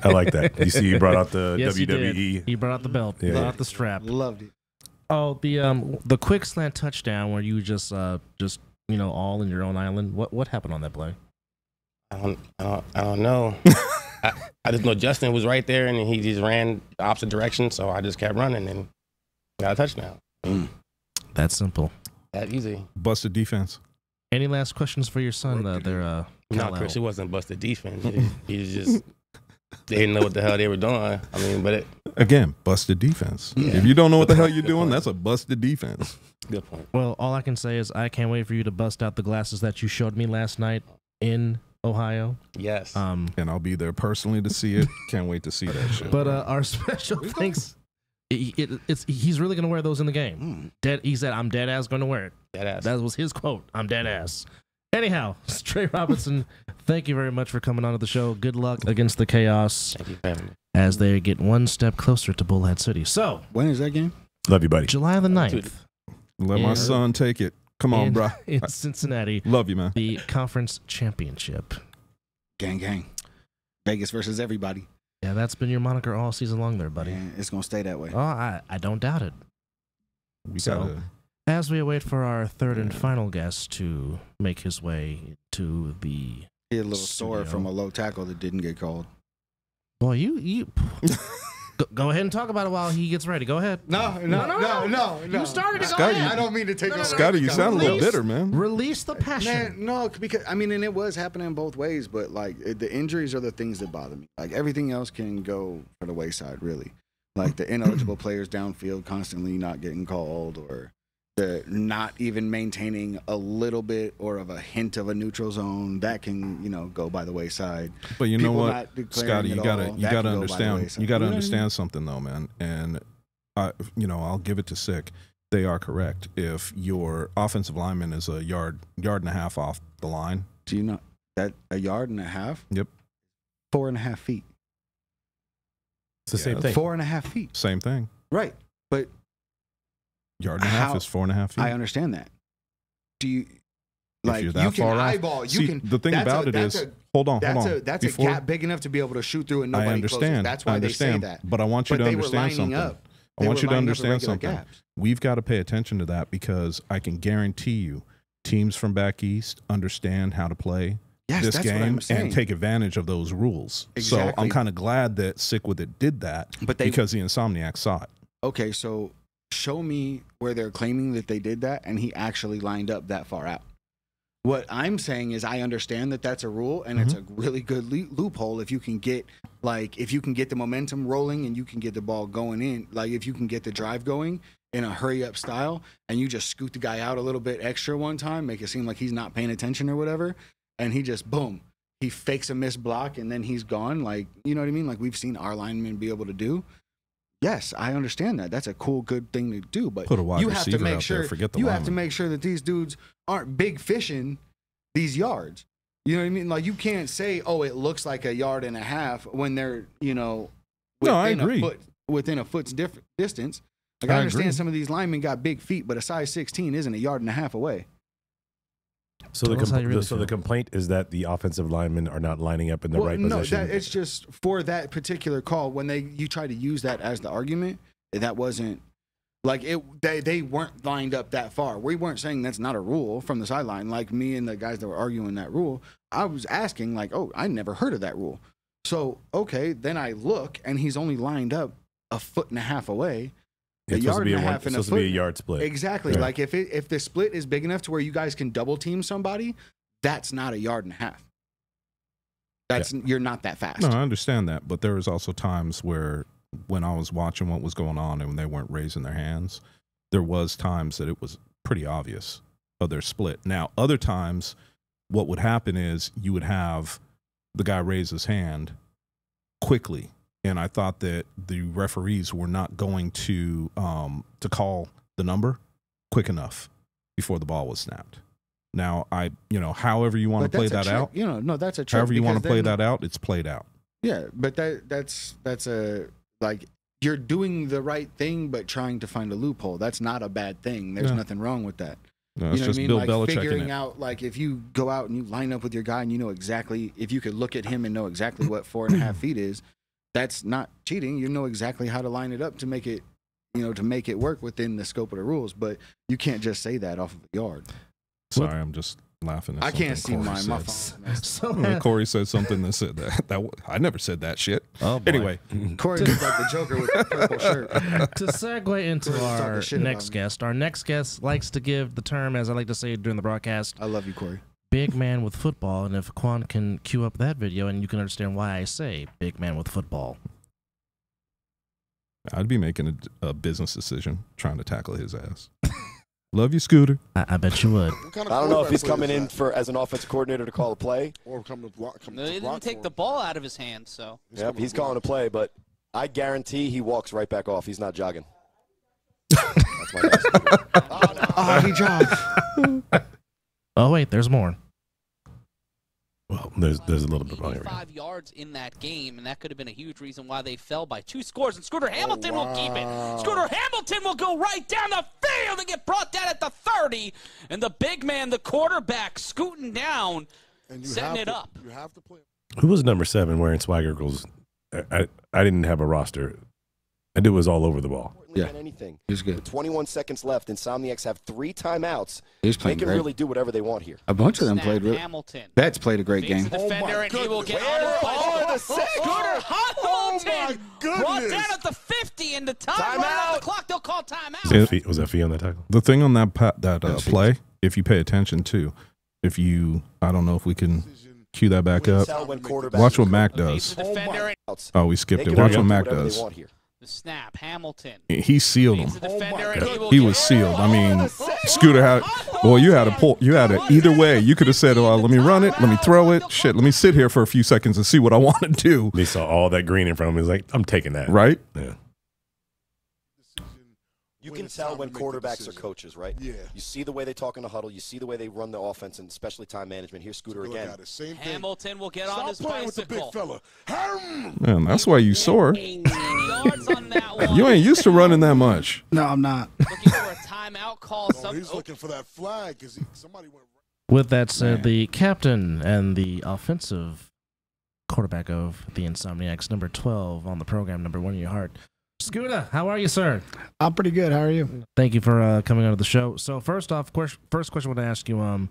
I like that. You see, you brought out the yes, WWE. He brought out the belt. Yeah. Brought out the strap. Loved it. Oh, the quick slant touchdown where you just you know, all in your own island. What happened on that play? I don't know. I just know Justin was right there and he just ran the opposite direction, so I just kept running and got a touchdown. That's simple. That easy. Busted defense. Any last questions for your son? No, Chris, it wasn't busted defense. He just they didn't know what the hell they were doing. I mean, but again, busted defense. Yeah. If you don't know what the hell you're doing, that's a busted defense. Good point. Well, all I can say is I can't wait for you to bust out the glasses that you showed me last night in Ohio. Yes. And I'll be there personally to see it. Can't wait to see that shit. But our special thanks. He's really going to wear those in the game. He said, I'm dead ass going to wear it. Dead ass. That was his quote. I'm dead ass. Anyhow, Trey Robinson, thank you very much for coming on to the show. Good luck against the Chaos. Thank you for having me. As they get one step closer to Bullhead City. So, when is that game? Love you, buddy. July the 9th. Let my son take it. Come on, bro. In Cincinnati. Love you, man. The conference championship. Gang, gang. Vegas versus everybody. Yeah, that's been your moniker all season long there, buddy. Man, it's going to stay that way. Oh, I don't doubt it. As we await for our third and final guest to make his way to the He had a little sore from a low tackle that didn't get called. Boy, you go ahead and talk about it while he gets ready. Go ahead. No. You started to Scotty, go ahead. I don't mean to take over. Scotty, you sound a little bitter, man. Release the passion. Man, no, because I mean, and it was happening both ways, but like the injuries are the things that bother me. Like everything else can go for the wayside, really. Like the ineligible players downfield constantly not getting called, or the not even maintaining a little bit or of a hint of a neutral zone, that can, go by the wayside. But you know what, Scotty, you gotta understand something though, man. And I'll give it to Sick. They are correct. If your offensive lineman is a yard and a half off the line, do you know that a yard and a half? Yep. 4.5 feet. It's the same thing. 4.5 feet. Same thing. Right. But yard and a half is 4.5 feet. I understand that. Do you if you're that far eyeball? The thing about it is, hold on. That's a gap big enough to be able to shoot through, and nobody I understand. closes. That's why they say that. But I want you to understand something. I want you to understand something. Gaps. We've got to pay attention to that, because I can guarantee you, teams from back east understand how to play this game and take advantage of those rules. Exactly. So I'm kind of glad that Sikwidit did that because the Insomniacs saw it. Okay, so show me where they're claiming that they did that and he actually lined up that far out. What I'm saying is I understand that that's a rule and it's a really good loophole if you can get the momentum rolling and you can get the ball going in, like if you can get the drive going in a hurry up style and you just scoot the guy out a little bit extra one time, make it seem like he's not paying attention or whatever, and he just boom, he fakes a missed block and then he's gone, like, you know what I mean? Like we've seen our linemen be able to do. Yes, I understand that. That's a cool, good thing to do, but you have to make sure have to make sure that these dudes aren't big fishing these yards. You know what I mean? Like you can't say, "Oh, it looks like 1.5 yards" when they're, you know, within a foot's distance. Like I understand some of these linemen got big feet, but a size 16 isn't 1.5 yards away. So the complaint is that the offensive linemen are not lining up in the right position. No, it's just for that particular call when you try to use that as the argument. That wasn't like it. They weren't lined up that far. We weren't saying that's not a rule from the sideline. Like me and the guys that were arguing that rule, I was asking like, "Oh, I never heard of that rule." So okay, then I look and he's only lined up 1.5 feet away. It's supposed to be a yard split. Exactly. Yeah. Like if the split is big enough to where you guys can double team somebody, that's not 1.5 yards. You're not that fast. No, I understand that, but there was also times where when I was watching what was going on and when they weren't raising their hands, there was times that it was pretty obvious of their split. Now, other times, what would happen is you would have the guy raise his hand quickly. And I thought that the referees were not going to call the number quick enough before the ball was snapped. Now, however you want to play that out, that's a trick. However you want to play that out, it's played out. Yeah, but that's like you're doing the right thing, but trying to find a loophole. That's not a bad thing. There's nothing wrong with that. No, it's just Bill Belichick figuring out, like, if you go out and you line up with your guy and you know exactly, if you could look at him and know exactly what 4.5 feet is. That's not cheating. You know exactly how to line it up to make it, to make it work within the scope of the rules. But you can't just say that off of the yard. Sorry, I'm just laughing at I can't see Corey mine. My phone. Corey said something that said that I never said that shit. Oh, boy. Anyway, Corey looks like the Joker with the purple shirt. To segue into our next guest likes to give the term, as I like to say during the broadcast. I love you, Corey. Big man with football, and if Quan can cue up that video, and you can understand why I say big man with football. I'd be making a business decision trying to tackle his ass. Love you, Scooter. I bet you would. I don't know if he's coming in as an offensive coordinator to call a play. Or coming to block. They didn't take the ball out of his hands, so. Yep, he's calling a play, but I guarantee he walks right back off. He's not jogging. That's my guess. He jogged. Oh, wait, there's more. Well, there's a little bit more. 5 yards in that game, and that could have been a huge reason why they fell by 2 scores. And Scooter Hamilton will keep it. Scooter Hamilton will go right down the field and get brought down at the 30. And the big man, the quarterback, scooting down, setting it up. You have to play. Who was number 7 wearing Swagger Girls? I didn't have a roster. And it was all over the ball. Yeah, anything. He's good. With 21 seconds left, Insomniacs have 3 timeouts. He's playing They can great. really do whatever they want here. A bunch of them played really. Hamilton. Betts played a great game. The defender, and he will get on the Scooter Hamilton brought down at the 50, and the time running off the clock. They'll call timeout. Was that fee on that tackle? The thing on that play, if you pay attention to, I don't know if we can cue that back up. Watch what Mac does. Oh, we skipped it. Watch what Mac does. The snap, Hamilton. He sealed him. He was sealed. I mean, Scooter you had a pull. You had either way. You could have said, "Oh, let me run it. Let me throw it. Shit, let me sit here for a few seconds and see what I want to do." They saw all that green in front of him. He's like, "I'm taking that." Right? Yeah. You can tell when quarterbacks are coaches, right? Yeah. You see the way they talk in the huddle. You see the way they run the offense, and especially time management. Here's Scooter again. Hamilton will get on his bicycle. Man, that's why you sore. 18 yards on that one. You ain't used to running that much. No, I'm not. Looking for a timeout call. He's looking for that flag because somebody went. With that said, the captain and the offensive quarterback of the Insomniacs, number 12 on the program, number 1 in your heart, Scooter, how are you, sir? I'm pretty good. How are you? Thank you for coming on to the show. So first off, first question I want to ask you,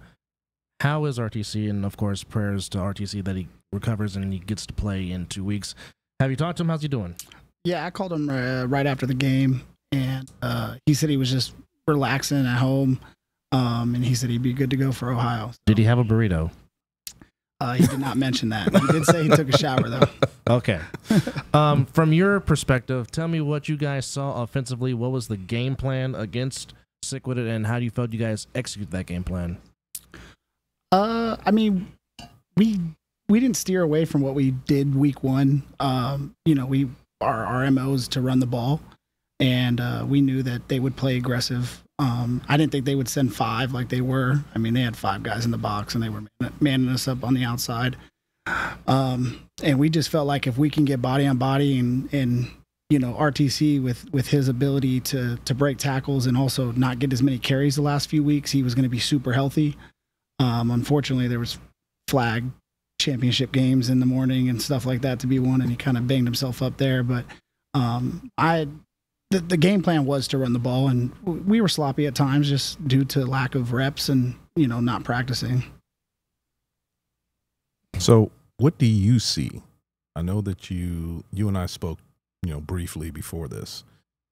How is RTC? And of course, prayers to RTC that he recovers and he gets to play in 2 weeks. Have you talked to him? How's he doing? Yeah, I called him right after the game, and he said he was just relaxing at home, and he said he'd be good to go for Ohio. So, did he have a burrito? He did not mention that. He did say he took a shower, though. Okay. From your perspective, tell me what you guys saw offensively. What was the game plan against Sikwidit, and how do you felt you guys execute that game plan? I mean, we didn't steer away from what we did week 1. You know, our MOs to run the ball, and we knew that they would play aggressive. I didn't think they would send 5 like they were. I mean, they had 5 guys in the box, and they were manning us up on the outside. And we just felt like if we can get body on body and you know, RTC with his ability to break tackles and also not get as many carries the last few weeks, he was going to be super healthy. Unfortunately, there was flag championship games in the morning and stuff like that to be won, and he kind of banged himself up there. But the game plan was to run the ball, and we were sloppy at times just due to lack of reps and, you know, not practicing. So what do you see? I know that you and I spoke, you know, briefly before this.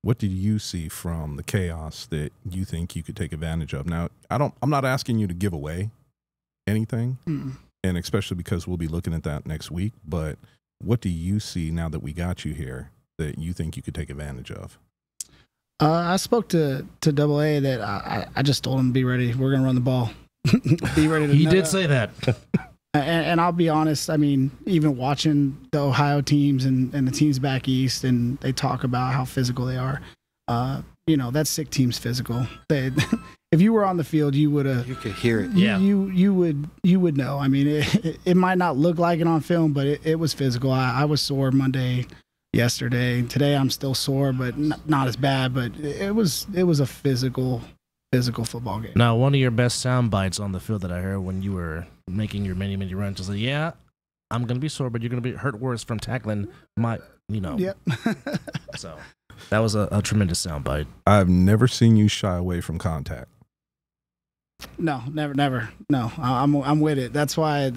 What did you see from the chaos that you think you could take advantage of? Now, I'm not asking you to give away anything, and especially because we'll be looking at that next week, but what do you see now that we got you here that you think you could take advantage of? I spoke to Double A that I just told him, be ready. We're going to run the ball. Be ready to He did say that. And I'll be honest, I mean, even watching the Ohio teams and the teams back east, and they talk about how physical they are. You know, that SIC team's physical. If you were on the field, you would have. You could hear it. You would know. I mean, it might not look like it on film, but it was physical. I was sore Monday, yesterday. Today I'm still sore, but not as bad. But it was a physical football game. Now, one of your best sound bites on the field that I heard when you were making your many runs was like, yeah, I'm going to be sore, but you're going to be hurt worse from tackling my, you know. Yep. So that was a tremendous sound bite. I've never seen you shy away from contact. No, never. No, I'm with it. That's why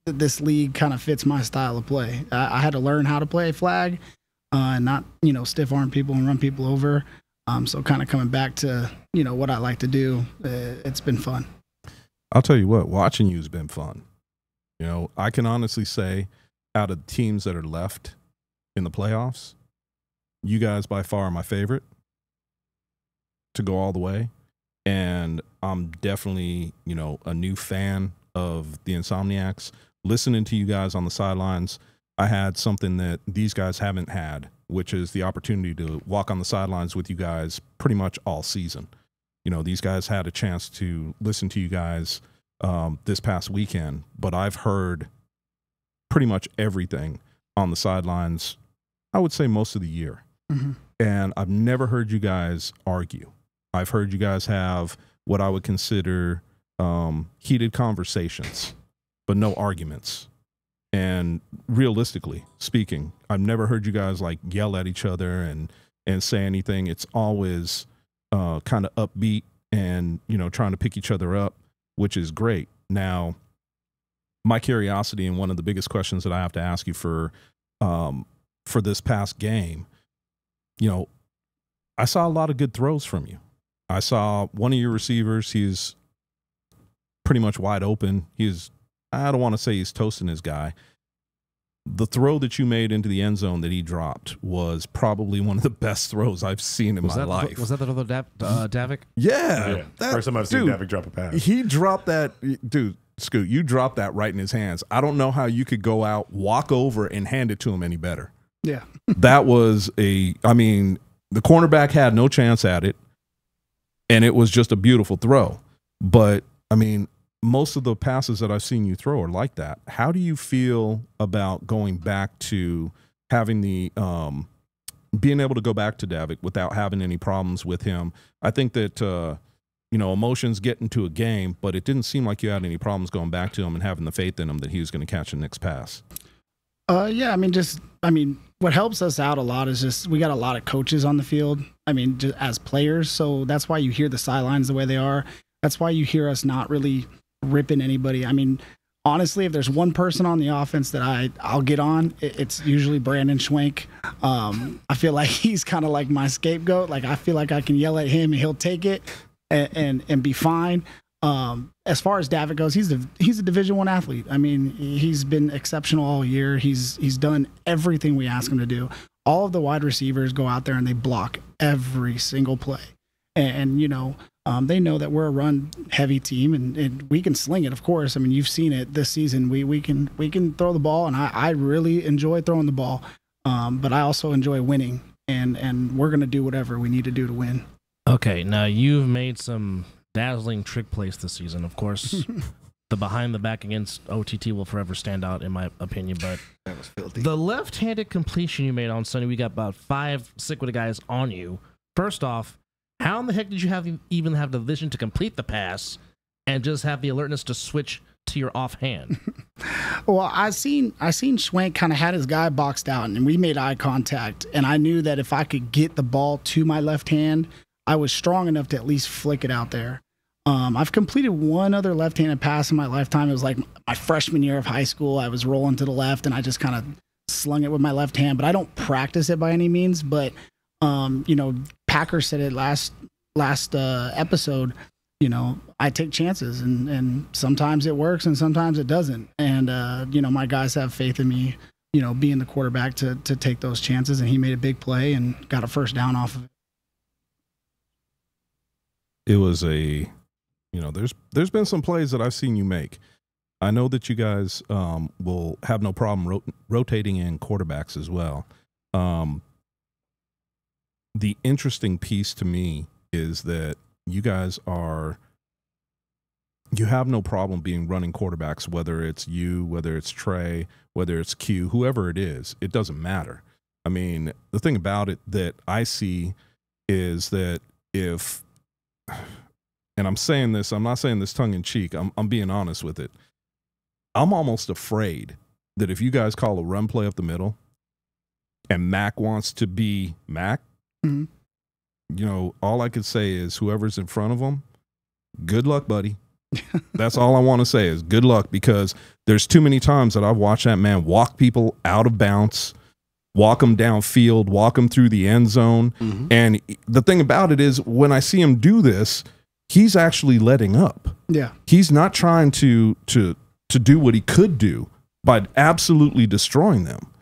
this league kind of fits my style of play. I had to learn how to play flag and not, you know, stiff arm people and run people over. So kind of coming back to, you know, what I like to do, it's been fun. I'll tell you what, watching you has been fun. You know, I can honestly say out of the teams that are left in the playoffs, you guys by far are my favorite to go all the way. And I'm definitely, you know, a new fan of the Insomniacs. Listening to you guys on the sidelines, I had something that these guys haven't had, which is the opportunity to walk on the sidelines with you guys pretty much all season. You know, these guys had a chance to listen to you guys this past weekend, but I've heard pretty much everything on the sidelines, I would say most of the year. Mm-hmm. And I've never heard you guys argue. I've heard you guys have what I would consider heated conversations, but no arguments. And realistically speaking, I've never heard you guys like yell at each other and say anything. It's always kind of upbeat and, you know, trying to pick each other up, which is great. Now, my curiosity and one of the biggest questions that I have to ask you for this past game, you know, I saw a lot of good throws from you. I saw one of your receivers, he's pretty much wide open. I don't want to say he's toasting his guy. The throw that you made into the end zone that he dropped was probably one of the best throws I've seen in my life. Was that the other Davik? Yeah. First time I've seen Davik drop a pass. He dropped that. Dude, Scoot, you dropped that right in his hands. I don't know how you could go out, walk over, and hand it to him any better. Yeah. That was the cornerback had no chance at it, and it was just a beautiful throw. But, I mean, most of the passes that I've seen you throw are like that. How do you feel about going back to having the being able to go back to Davik without having any problems with him? I think that you know, emotions get into a game, but it didn't seem like you had any problems going back to him and having the faith in him that he was going to catch the next pass. Yeah, I mean, what helps us out a lot is just we got a lot of coaches on the field. I mean, just as players, so that's why you hear the sidelines the way they are. That's why you hear us not really ripping anybody. I mean, honestly, if there's one person on the offense that I'll get on, it's usually Brandon Schwenk. I feel like he's kind of like my scapegoat. Like, I feel like I can yell at him and he'll take it and be fine. As far as Davitt goes, he's a Division I athlete. I mean, he's been exceptional all year. He's done everything we ask him to do. All of the wide receivers go out there and they block every single play. And you know, they know that we're a run-heavy team, and we can sling it. Of course, I mean, you've seen it this season. We can throw the ball, and I really enjoy throwing the ball. But I also enjoy winning, and we're gonna do whatever we need to do to win. Okay, now you've made some dazzling trick plays this season. Of course, the behind the back against OTT will forever stand out in my opinion. But that was filthy. The left-handed completion you made on Sunday, we got about 5 Sikwidit guys on you. First off, how in the heck did you even have the vision to complete the pass and just have the alertness to switch to your offhand? Well, I seen Schwenk kind of had his guy boxed out, and we made eye contact, and I knew that if I could get the ball to my left hand, I was strong enough to at least flick it out there. I've completed one other left-handed pass in my lifetime. It was like my freshman year of high school. I was rolling to the left, and I just kind of slung it with my left hand, but I don't practice it by any means. But you know, Packer said it last episode. You know, I take chances, and sometimes it works, and sometimes it doesn't. And you know, my guys have faith in me. You know, being the quarterback to take those chances, and he made a big play and got a first down off of it. It was you know, there's been some plays that I've seen you make. I know that you guys will have no problem rotating in quarterbacks as well. The interesting piece to me is that you guys you have no problem being running quarterbacks, whether it's you, whether it's Trey, whether it's Q, whoever it is, it doesn't matter. I mean, the thing about it that I see is that if, and I'm saying this, I'm not saying this tongue in cheek, I'm being honest with it. I'm almost afraid that if you guys call a run play up the middle and Mac wants to be Mac, mm-hmm. you know, all I could say is whoever's in front of him, good luck, buddy. That's all I want to say is good luck, because there's too many times that I've watched that man walk people out of bounds, walk them downfield, walk them through the end zone. Mm-hmm. And the thing about it is when I see him do this, he's actually letting up. Yeah. He's not trying to do what he could do by absolutely destroying them.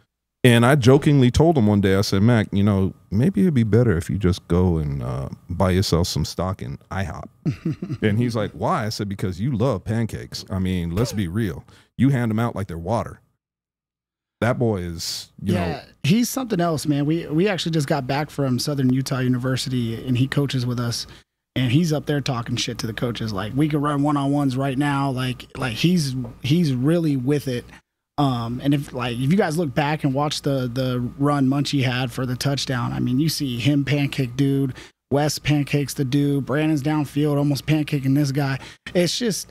And I jokingly told him one day, I said, Mac, you know, maybe it'd be better if you just go and buy yourself some stock in IHOP. And he's like, why? I said, because you love pancakes. I mean, let's be real. You hand them out like they're water. That boy is, you know. He's something else, man. We actually just got back from Southern Utah University, and he coaches with us. And he's up there talking shit to the coaches. Like, we can run one-on-ones right now. Like he's really with it. And if you guys look back and watch the run Munchie had for the touchdown, I mean, you see him pancake dude, Wes pancakes the dude, Brandon's downfield almost pancaking this guy. It's just,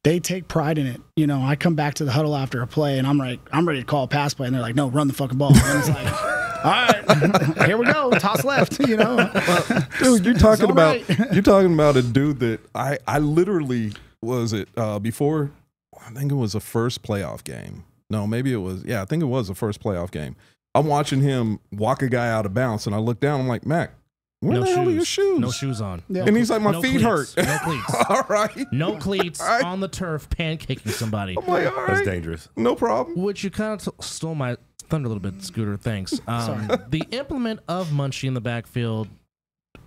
they take pride in it. You know, I come back to the huddle after a play and I'm ready to call a pass play, and they're like, no, run the fucking ball. And it's like, all right, here we go, toss left, you know. Dude, you're talking about a dude that I literally before, I think it was the first playoff game. No, maybe it was. Yeah, I think it was the first playoff game. I'm watching him walk a guy out of bounds, and I look down. I'm like, Mac, where the hell are your shoes? No shoes on. Yeah. And he's like, my feet cleats. hurt. No cleats. All right. No cleats All right. on the turf pancaking somebody. I'm like, all right. That's dangerous. No problem. Which you kind of stole my thunder a little bit, Scooter. Thanks. Sorry. The implement of Munchie in the backfield,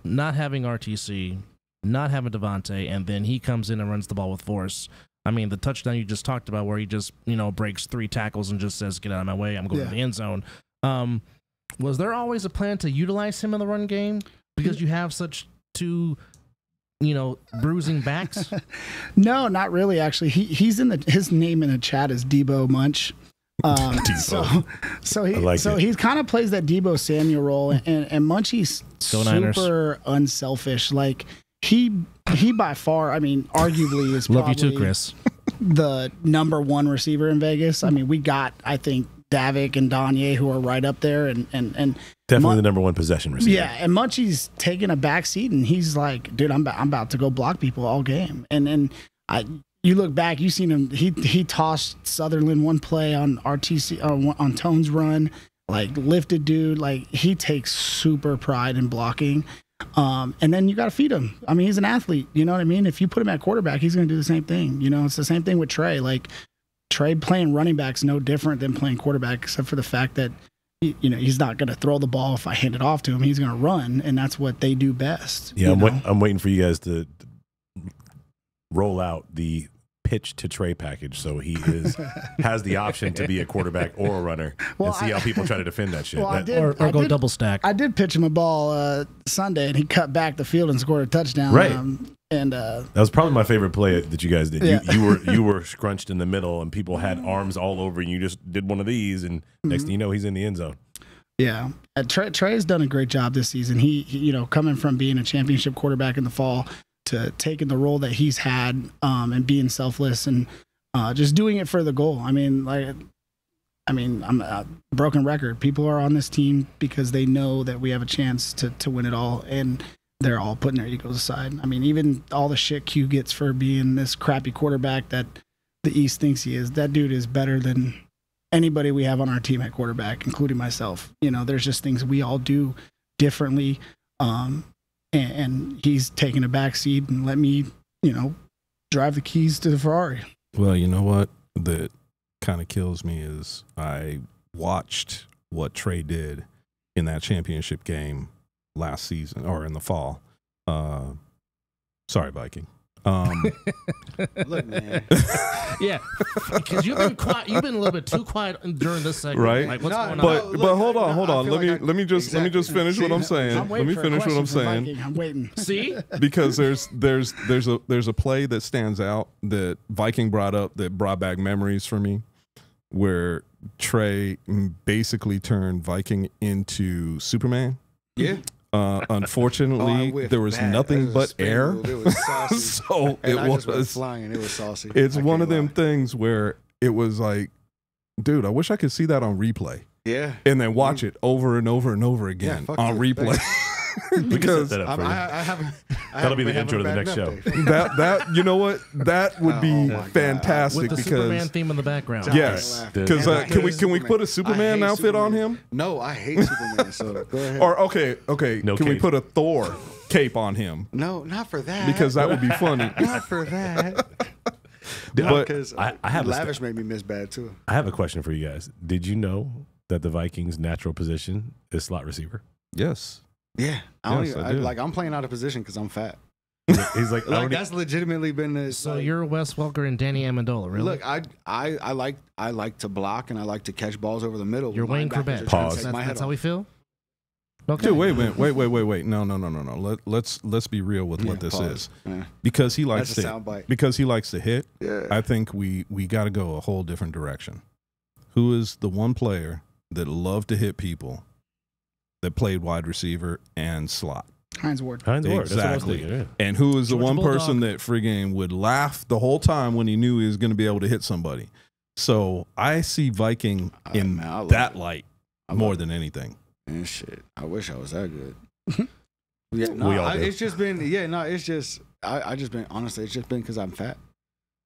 not having RTC, not having Devontae, and then he comes in and runs the ball with force. I mean, the touchdown you just talked about where he just, you know, breaks 3 tackles and just says, get out of my way, I'm going to the end zone. Was there always a plan to utilize him in the run game? Because you have such 2, you know, bruising backs? No, not really, actually. His name in the chat is Debo Munch. So he kind of plays that Debo Samuel role, and Munchie's super unselfish. Like, he by far, I mean, arguably is probably love you too, Chris, the #1 receiver in Vegas. I mean, we got, I think, Davik and Danye, who are right up there, and definitely the #1 possession receiver. Yeah, and Munchie's taking a back seat, and he's like, dude, I'm about to go block people all game, and you look back, you seen him. He tossed Sutherland one play on RTC on Tone's run, like lifted dude. Like he takes super pride in blocking. And then you got to feed him. I mean, he's an athlete. You know what I mean? If you put him at quarterback, he's going to do the same thing. You know, it's the same thing with Trey. Like Trey playing running back's no different than playing quarterback, except for the fact that, you know, he's not going to throw the ball if I hand it off to him. He's going to run, and that's what they do best. Yeah, I'm waiting for you guys to roll out the pitch to Trey package, so he has the option to be a quarterback or a runner, and see how people try to defend that shit. Or go double stack. I did pitch him a ball Sunday, and he cut back the field and scored a touchdown. Right. And that was probably my favorite play that you guys did. Yeah. You were scrunched in the middle, and people had arms all over, and you just did one of these, and next thing you know, he's in the end zone. Yeah, Trey's done a great job this season. He you know, coming from being a championship quarterback in the fall to taking the role that he's had, and being selfless and just doing it for the goal. I'm a broken record. People are on this team because they know that we have a chance to win it all, and they're all putting their egos aside. I mean, even all the shit Q gets for being this crappy quarterback that the East thinks he is, that dude is better than anybody we have on our team at quarterback, including myself. You know, there's just things we all do differently. And he's taking a back seat and let me, you know, drive the keys to the Ferrari. Well, you know what? That kind of kills me is I watched what Trey did in that championship game last season or in the fall. Sorry, Viking. Look, man. Yeah, because you've been quiet. You've been a little bit too quiet during this segment. Right. Like, what's going on? But hold on. Let me just finish what I'm saying. Let me finish what I'm saying. I'm waiting. See, because there's a play that stands out that Viking brought up that brought back memories for me, where Trey basically turned Viking into Superman. Yeah. Unfortunately, there was nothing but air. It was saucy. So and it was flying. It was saucy. It's one of them things where it was like, dude, I wish I could see that on replay. Yeah. And then watch it over and over and over again on replay. Because that'll be the intro to the next show. That you know what, that would be fantastic. With the because Superman theme in the background. Yes, because can we put a Superman outfit Superman on him? No, I hate Superman. So go ahead. Or okay, no can we cape. put a Thor cape on him? No, not for that. Because that would be funny. Not for that. But because I have Lavish made me miss bad too. I have a question for you guys. Did you know that the Vikings' natural position is slot receiver? Yes. Yeah, Yes, I do. I'm playing out of position because I'm fat. He's like, That's legitimately been the. So you're Wes Welker and Danny Amendola, really? Look, I like to block and I like to catch balls over the middle. You're Wayne Corbett. Pause. That's how we feel. Okay. Dude, wait. No. Let's be real with what this is. Yeah. Because he likes That's a soundbite. Because he likes to hit. Yeah. I think we got to go a whole different direction. Who is the one player that loved to hit people that played wide receiver and slot? Hines Ward. Exactly. And who is the one person that friggin' would laugh the whole time when he knew he was going to be able to hit somebody? So I see Viking in that light more than anything. And shit, I wish I was that good. Yeah, no, it's just been. Yeah, no, it's just. I just been honestly. It's just been because I'm fat.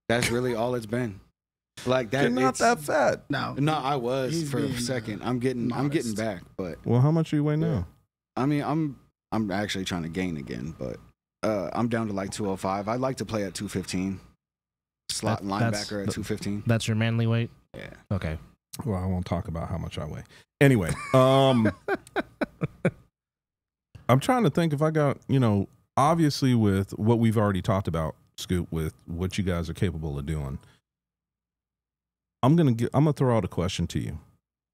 That's really all it's been. Like that. You're not that fat. No, I was for a second. I'm getting back, but. Well, how much do you weigh now? I mean, I'm actually trying to gain again, but I'm down to like 205. I'd like to play at 215. Slot linebacker at 215. That's your manly weight? Yeah. Okay. Well, I won't talk about how much I weigh. Anyway, I'm trying to think if I got, obviously with what we've already talked about, Scoop, with what you guys are capable of doing. I'm gonna throw out a question to you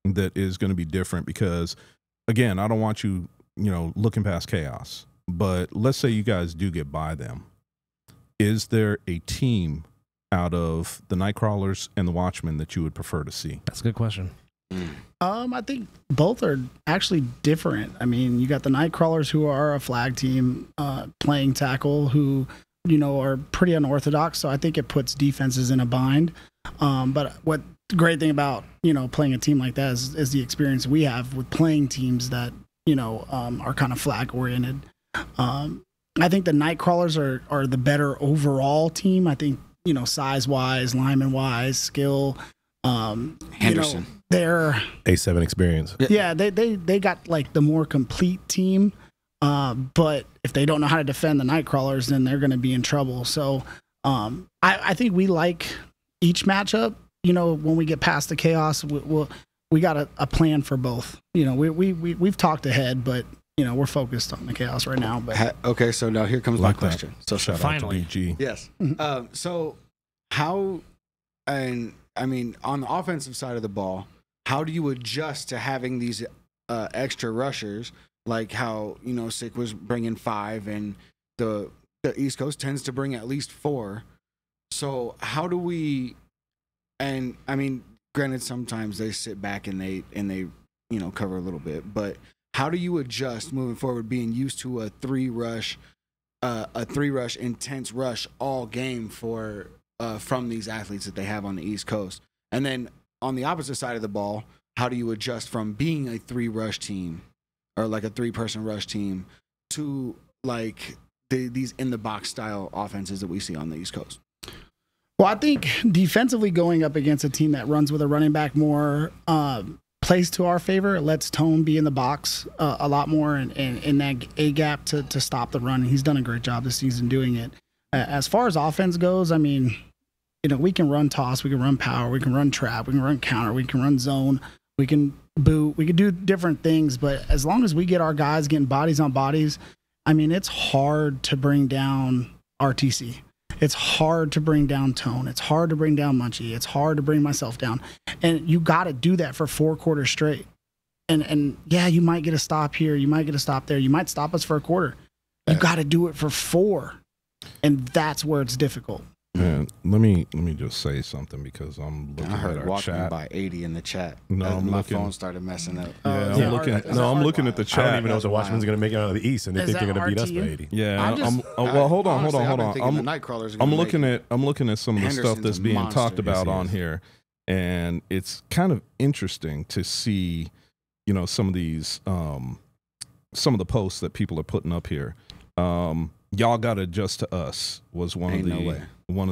that is going to be different because, again, I don't want you, looking past chaos. But let's say you guys do get by them. Is there a team out of the Nightcrawlers and the Watchmen that you would prefer to see? That's a good question. I think both are actually different. I mean, you got the Nightcrawlers who are a flag team, playing tackle who, are pretty unorthodox. So I think it puts defenses in a bind. But what the great thing about, playing a team like that is the experience we have with playing teams that, are kind of flag oriented. I think the Nightcrawlers are the better overall team. I think size wise, lineman wise, skill. Henderson, they're A7 experience. Yeah, they got like the more complete team. But if they don't know how to defend the Nightcrawlers, then they're going to be in trouble. So I think we like each matchup. When we get past the Chaos, we got a plan for both. We've talked ahead, but we're focused on the Chaos right now. But okay, so now here comes my question. So shout finally, out to BG. Yes. So how, and I mean, on the offensive side of the ball, how do you adjust to having these extra rushers? Like how Sick was bringing 5, and the East Coast tends to bring at least 4. So how do we? And I mean, granted, sometimes they sit back and they cover a little bit, but how do you adjust moving forward, being used to a 3 rush intense rush all game from these athletes that they have on the East Coast, and then on the opposite side of the ball, how do you adjust from being a 3 rush team? Or like a 3-person rush team to like these in the box style offenses that we see on the East Coast? Well, I think defensively going up against a team that runs with a running back more plays to our favor. It lets Tone be in the box a lot more and in that A gap to stop the run. He's done a great job this season doing it. As far as offense goes, I mean, we can run toss, we can run power, we can run trap, we can run counter, we can run zone, we can boot, we can do different things, but as long as we get our guys getting bodies on bodies, I mean, it's hard to bring down RTC. It's hard to bring down Tone. It's hard to bring down Munchie. It's hard to bring myself down. And you got to do that for 4 quarters straight. And yeah, you might get a stop here. You might get a stop there. You might stop us for a quarter. You got to do it for 4. And that's where it's difficult. Man, let me just say something because I'm looking at our walking chat. By 80 in the chat. No, my phone started messing up. I'm looking at the chat. I don't even know if the Watchmen's going to make it out of the East, and they think they're going to beat us by 80. Yeah, well, hold on. I'm looking at some of the stuff that's being talked about on here, and it's kind of interesting to see, some of these, some of the posts that people are putting up here. Y'all got to adjust to us was one of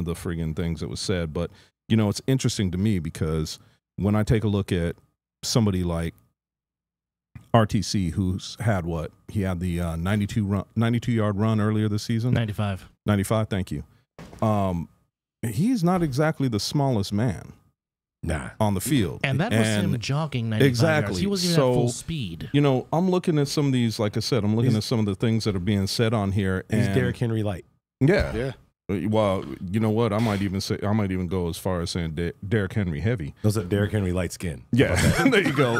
the friggin' things that was said. But, it's interesting to me because when I take a look at somebody like RTC, who's had what? He had the 92-yard run earlier this season? 95, thank you. He's not exactly the smallest man. On the field. And that was him jogging 95 yards. He wasn't even at full speed. I'm looking at some of these, like I said, at some of the things that are being said on here. He's Derrick Henry light. Yeah. Well, you know what? I might even go as far as saying Derrick Henry heavy. Those are Derrick Henry light skin. Yeah. There you go.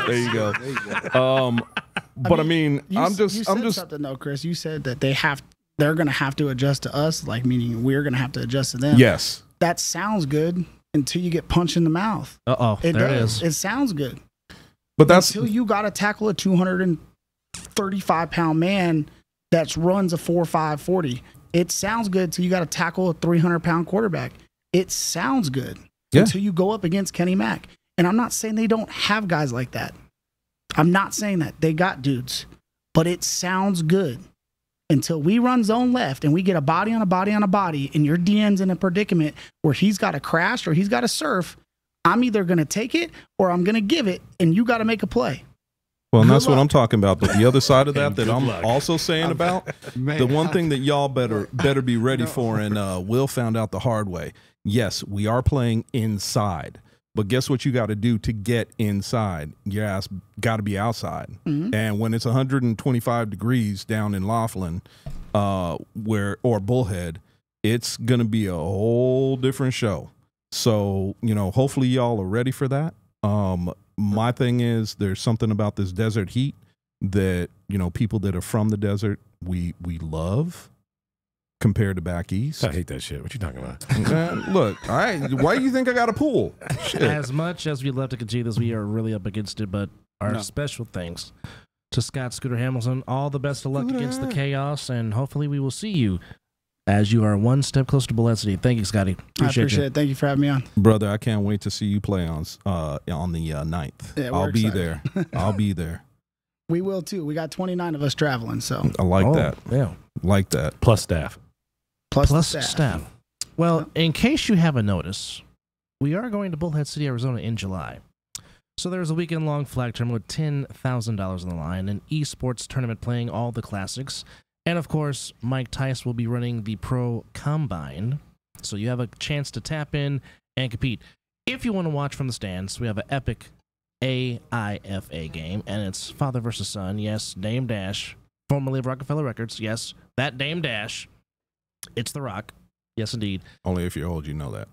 But I mean, I'm just something though, Chris. You said that they're going to have to adjust to us, like meaning we're going to have to adjust to them. Yes. That sounds good. Until you get punched in the mouth. It does. It sounds good. But that's until you got to tackle a 235-pound man that runs a 4.5 40. It sounds good till you got to tackle a 300-pound quarterback. It sounds good until you go up against Kenny Mack. And I'm not saying they don't have guys like that. I'm not saying that. They got dudes. But it sounds good. Until we run zone left and we get a body on a body on a body and your DN's in a predicament where he's got to crash or he's got to surf, I'm either going to take it or I'm going to give it, and you got to make a play. Well, and that's what I'm talking about. But the other side of that I'm also saying about, the one thing that y'all better be ready for, and Will found out the hard way. Yes, we are playing inside. But guess what you got to do to get inside? Your ass got to be outside. Mm-hmm. And when it's 125 degrees down in Laughlin or Bullhead, it's going to be a whole different show. So, hopefully y'all are ready for that. My thing is there's something about this desert heat that, people that are from the desert, we love. Compared to back east. I hate that shit. What you talking about? Look, all right. Why do you think I got a pool? Shit. As much as we love to continue this, we are really up against it, but our special thanks to Scott Scooter Hamilton. All the best of luck against the Chaos, and hopefully we will see you as you are one step closer to Bullet City. Thank you, Scotty. I appreciate it. Thank you for having me on. Brother, I can't wait to see you play on the 9th. Yeah, I'll be there. I'll be there. We will too. We got 29 of us traveling, so. I like that. Yeah. Like that. Plus staff. Plus staff. Well, in case you haven't noticed, we are going to Bullhead City, Arizona in July. So there's a weekend-long flag tournament with $10,000 on the line, an esports tournament playing all the classics, and of course, Mike Tice will be running the Pro Combine. So you have a chance to tap in and compete. If you want to watch from the stands, we have an epic AIFA game, and it's father versus son. Yes, Dame Dash, formerly of Rockefeller Records. Yes, that Dame Dash. It's The Rock. Yes, indeed. Only if you're old, you know that.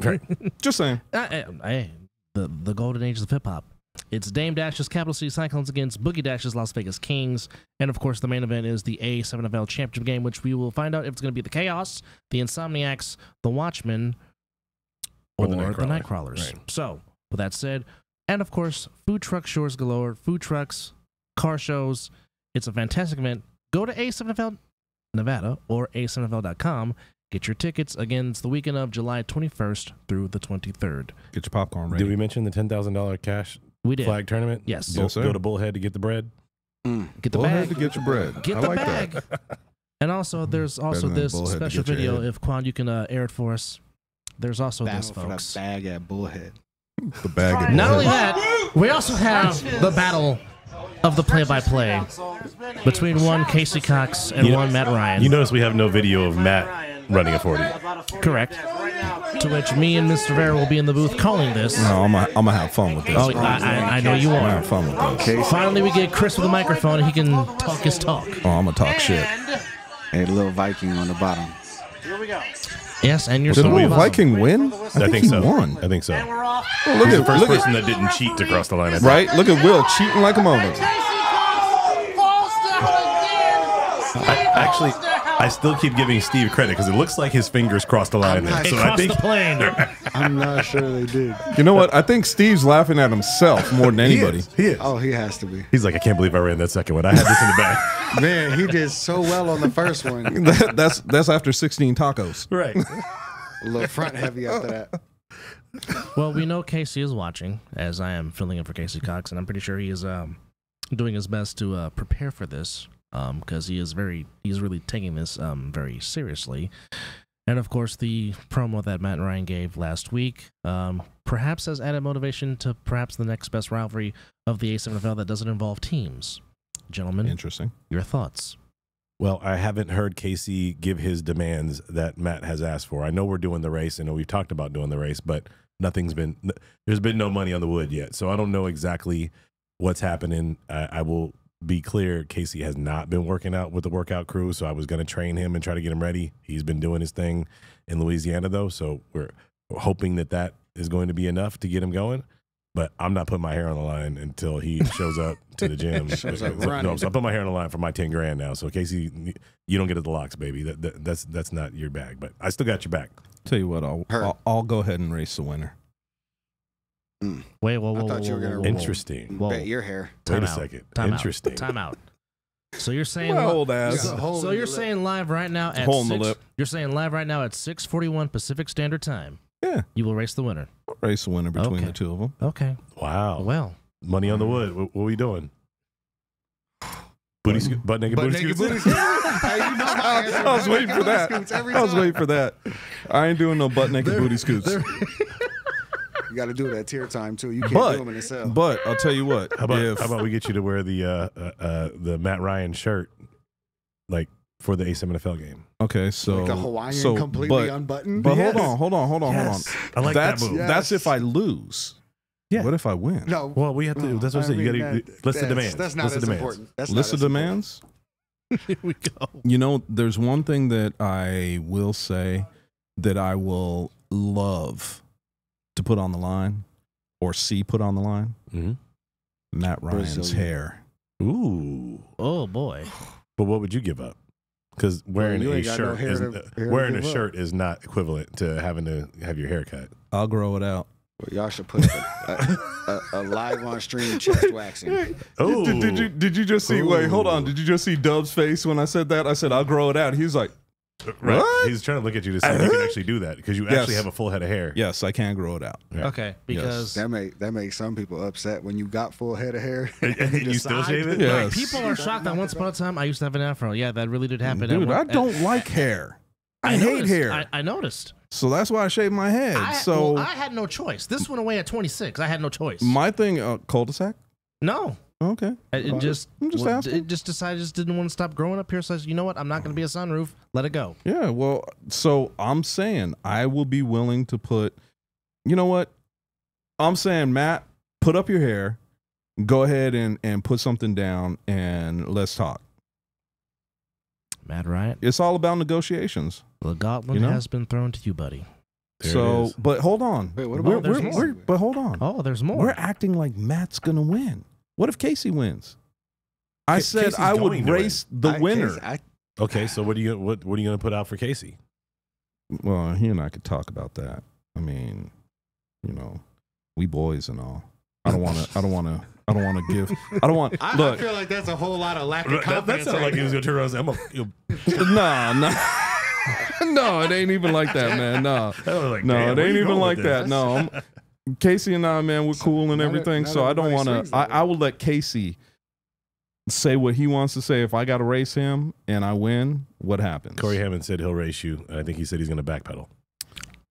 Right. Just saying. Hey, the golden ages of hip-hop. It's Dame Dash's Capital City Cyclones against Boogie Dash's Las Vegas Kings. And, of course, the main event is the A7FL Championship game, which we will find out if it's going to be the Chaos, the Insomniacs, the Watchmen, or the Nightcrawlers. Right. So, with that said, and, of course, food truck shows galore, food trucks, car shows. It's a fantastic event. Go to A7FL Nevada or A7FL.com. Get your tickets. Again, it's the weekend of July 21st through the 23rd. Get your popcorn ready. Did we mention the $10,000 cash flag tournament? Yes. Go to Bullhead to get the bread. Get the Bullhead bag. to get your bread. Get the bag. And also, there's also this special video. If Quan, you can air it for us. There's also this, folks. For the bag at Bullhead. The bag at Bullhead. Not only that, we also have the battle of the play-by-play between one Casey Cox and one Matt Ryan. You notice we have no video of Matt running a 40. Correct. To which me and Mr. Veira will be in the booth calling this. No, I'm gonna have fun with this. Oh, I know you I'm are. gonna have fun with this. Finally, we get Chris with a microphone and he can talk his talk. Oh, I'm gonna talk shit. Hey, little Viking on the bottom. Here we go. Yes, and you're Did so Little Viking win? I think so. Won. I think so. Oh, He's the first person that didn't cheat to cross the line. I think. Right? Look at Will cheating like a moment. Actually, I still keep giving Steve credit because it looks like his fingers crossed the line there. So I think the plane. I'm not sure they did. You know what? I think Steve's laughing at himself more than anybody. He is. Oh, he has to be. He's like, I can't believe I ran that second one. I had this in the back. Man, he did so well on the first one. That's after 16 tacos. Right. A little front heavy after that. Well, we know Casey is watching, as I am filling in for Casey Cox, and I'm pretty sure he is doing his best to prepare for this. Because he's really taking this very seriously. And of course, the promo that Matt and Ryan gave last week perhaps has added motivation to perhaps the next best rivalry of the A7FL that doesn't involve teams. Gentlemen, interesting. Your thoughts? Well, I haven't heard Casey give his demands that Matt has asked for. I know we're doing the race. I know we've talked about doing the race, but there's been no money on the wood yet. So I don't know exactly what's happening. I will be clear, Casey has not been working out with the workout crew, so I was going to train him and try to get him ready. He's been doing his thing in Louisiana, though, so we're hoping that is going to be enough to get him going. But I'm not putting my hair on the line until he shows up to the gym. So I'm putting my hair on the line for my 10 grand now. So Casey, you don't get at the locks, baby. That's not your bag, but I still got your back. Tell you what, I'll go ahead and race the winner. Wait, whoa. Interesting. Bet your hair. Wait a second. Interesting. Time out. So you're saying old ass. So you're saying live right now at hole in the lip. You're saying live right now at 6:41 Pacific Standard Time. Yeah. You will race the winner. I'll race the winner between the two of them. Okay. Wow. Well, money on the wood. What are we doing? Butt naked booty scoots. I was waiting for that. I ain't doing no butt naked booty scoots. You got to do it at tier time too. You can't do them in the cell. But I'll tell you what. How about we get you to wear the Matt Ryan shirt, like for the A7FL game? Okay, so like a Hawaiian completely unbuttoned. But hold on. I like that move. That's if I lose. Yeah. What if I win? No. Well, we have to. That's what I said. You got to list the demands. That's not as important. List the demands. Here we go. You know, there's one thing that I will say that I will love to put on the line or see put on the line. Mm-hmm. Matt Ryan's hair. Ooh. Oh boy. But what would you give up? Because wearing a shirt is not equivalent to having to have your hair cut. I'll grow it out. Well, y'all should put a live on stream chest waxing. Oh, did you just see? Wait, hold on. Did you just see Dub's face when I said that? I said I'll grow it out. He's like, right. What? He's trying to look at you to see if you can actually do that because you actually have a full head of hair. Yes, I can grow it out. Yeah. Okay, because that makes some people upset when you got full head of hair and you still shave it. Yes. People are shocked that once upon a time I used to have an afro. Yeah, that really did happen. Dude, I don't like hair. I hate hair. I noticed. So that's why I shaved my head. I had no choice. This went away at 26. I had no choice. My thing, cul-de-sac? No. Okay. I'm just asking. It just decided I just didn't want to stop growing up here. So I said, you know what? I'm not going to be a sunroof. Let it go. Yeah, well, so I'm saying I will be willing to put, you know what? I'm saying, Matt, put up your hair. Go ahead and put something down and let's talk. Mad Riot. It's all about negotiations. The gauntlet has been thrown to you, buddy. So, but hold on. Wait, what about but hold on. Oh, there's more. We're acting like Matt's gonna win. What if Casey wins? I said Casey's I would going to race the winner. Okay, so what are you gonna put out for Casey? Well, he and I could talk about that. I mean, you know, we boys and all. I don't want to give. I don't want. Look, I feel like that's a whole lot of lack of confidence. That sounded like he was gonna turn around and say, no. No, it ain't even like that, man. No, it ain't even like that. No, Casey and I, man, we're cool and everything. So I don't want to. I will let Casey say what he wants to say. If I got to race him and I win, what happens? Corey Hammond said he'll race you. I think he said he's gonna backpedal.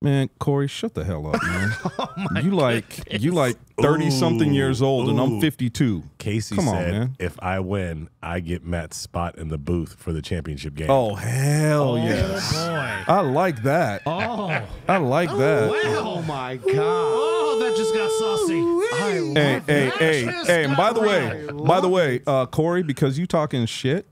Man, Corey, shut the hell up, man. You like 30-something years old, and I'm 52. Casey said, man, if I win, I get Matt's spot in the booth for the championship game. Oh, hell yes. Boy. I like that. Oh. I like that. Oh, my God. Oh, that just got saucy. Hey, and by the way, Corey, because you talking shit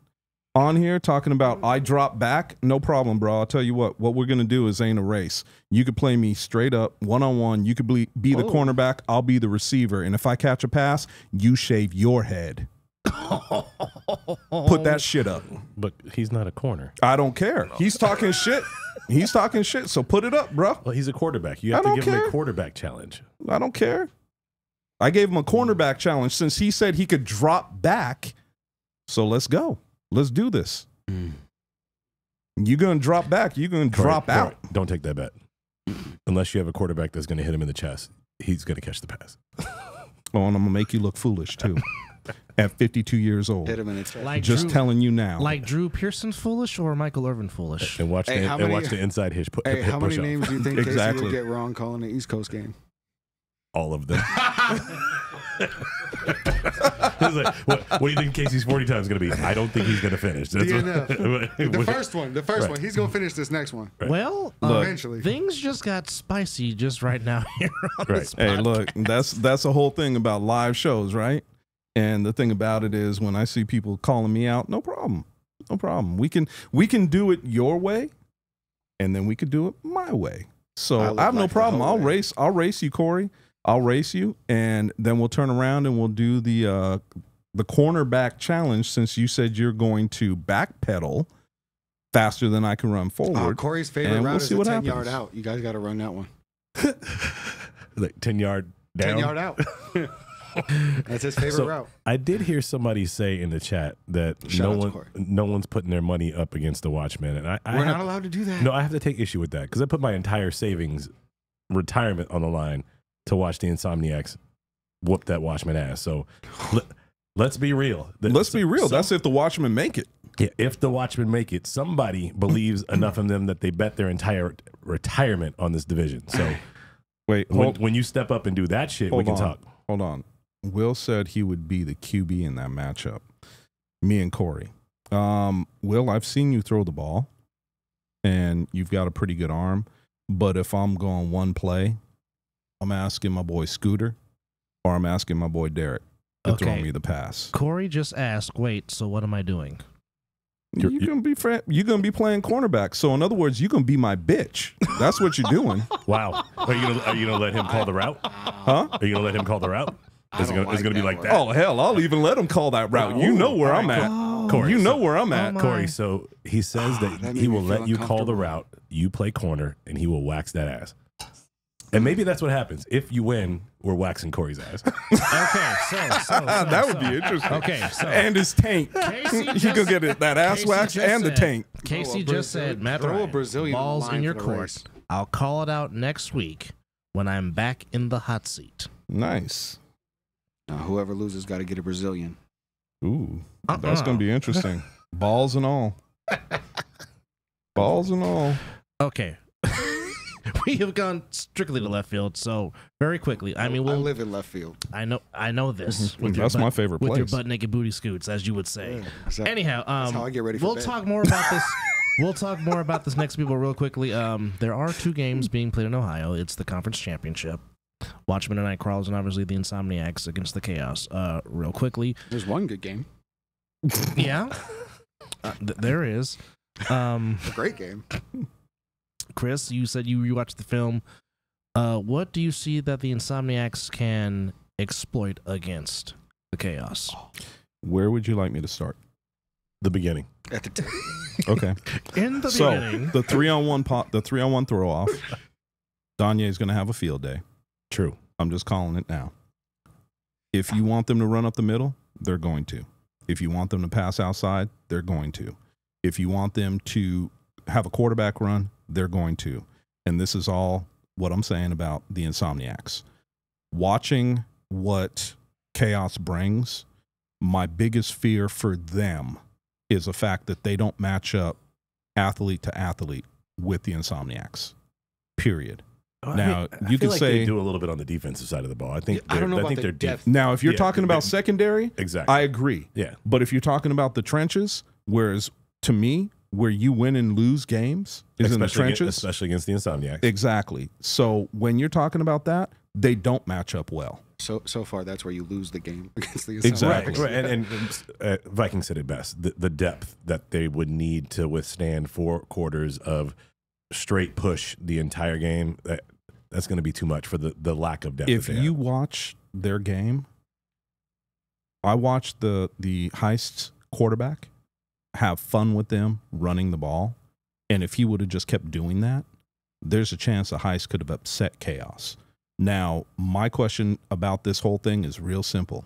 on here, talking about I drop back, no problem, bro. I'll tell you what we're going to do is ain't a race. You could play me straight up, one-on-one. You could be the cornerback. I'll be the receiver. And if I catch a pass, you shave your head. Put that shit up. But he's not a corner. I don't care. He's talking shit. He's talking shit, so put it up, bro. Well, he's a quarterback. You have to give him a quarterback challenge. I don't care. I gave him a cornerback challenge since he said he could drop back. So let's go. Let's do this. You're going to drop back. You're going to drop out. Don't take that bet. Unless you have a quarterback that's going to hit him in the chest. He's going to catch the pass. Oh, and I'm going to make you look foolish, too. At 52 years old. Hit him in the chest. Like just telling you now. Like Drew Pearson foolish or Michael Irvin foolish? And watch the inside hitch. How many names do you think exactly. Casey would get wrong calling the East Coast game? All of them. Like, what do you think Casey's 40 time is going to be? I don't think he's going to finish. That's the first one. He's going to finish this next one. Right. Well, eventually. Things just got spicy just right now here on this podcast. Hey, look, that's the whole thing about live shows, right? And the thing about it is when I see people calling me out, no problem. No problem. We can do it your way, and then we could do it my way. So I have no problem. I'll race you, Corey. I'll race you, and then we'll turn around and we'll do the cornerback challenge since you said you're going to backpedal faster than I can run forward. Corey's favorite route is a 10-yard out. You guys got to run that one. Like 10-yard down? 10-yard out. That's his favorite route. I did hear somebody say in the chat that no one's putting their money up against the Watchmen. And we're not allowed to do that. No, I have to take issue with that because I put my entire savings, retirement on the line to watch the Insomniacs whoop that Watchman ass. So let's be real. Let's be real. That's if the Watchmen make it. Yeah, if the Watchmen make it, somebody believes enough in them that they bet their entire retirement on this division. So wait, when you step up and do that shit, we can talk. Hold on. Will said he would be the QB in that matchup. Me and Corey. Will, I've seen you throw the ball, and you've got a pretty good arm. But if I'm going one play, I'm asking my boy Scooter or I'm asking my boy Derek to throw me the pass. Corey just asked, wait, so what am I doing? You're gonna be playing cornerback. So in other words, you're gonna be my bitch. That's what you're doing. Wow. Are you gonna let him call the route? Huh? Are you gonna let him call the route? Is it gonna be like that? Oh hell, I'll even let him call that route. You know where I'm at. Corey, you know where I'm at. Corey, so he says that he will let you call the route, you play corner, and he will wax that ass. And maybe that's what happens. If you win, we're waxing Corey's ass. Okay, so that would be interesting. Okay, so and his tank. He could get that ass wax and the tank. Casey just said, Matt Ryan, balls in your court. I'll call it out next week when I'm back in the hot seat. Nice. Now, whoever loses got to get a Brazilian. Ooh, that's going to be interesting. Balls and all. Balls and all. Okay. We have gone strictly to left field, so very quickly. I mean, I live in left field. I know this. With That's my favorite place. With your butt naked booty scoots, as you would say. Yeah, Anyhow, that's how I get ready for we'll bed. talk more about this. We'll talk more about this next, people, real quickly. There are 2 games being played in Ohio. It's the conference championship. Watchmen and Nightcrawlers, and obviously the Insomniacs against the Chaos. Real quickly. There's one good game. Yeah. There is. A great game. Chris, you said you watched the film. What do you see that the Insomniacs can exploit against the Chaos? Where would you like me to start? The beginning. At the tip. Okay. In the beginning. The 3-on-1 throw off. Danye is going to have a field day. True. I'm just calling it now. If you want them to run up the middle, they're going to. If you want them to pass outside, they're going to. If you want them to have a quarterback run, they're going to. And this is all what I'm saying about the Insomniacs. Watching what Chaos brings, my biggest fear for them is the fact that they don't match up athlete to athlete with the Insomniacs. Period. Now, you can say they do a little bit on the defensive side of the ball. I think I don't know about they're depth. Now, if you're talking about secondary, exactly. I agree. Yeah. But if you're talking about the trenches, whereas to me, where you win and lose games is in the trenches. Especially against the Insomniacs. Exactly. So when you're talking about that, they don't match up well. So far, that's where you lose the game against the Insomniacs. Exactly. Right. And Vikings said it best. The depth that they would need to withstand 4 quarters of straight push the entire game, that's going to be too much for the lack of depth. If you watch their game, I watched the Heist's quarterback have fun with them running the ball. And if he would have just kept doing that, there's a chance the Heist could have upset Chaos. Now, my question about this whole thing is real simple.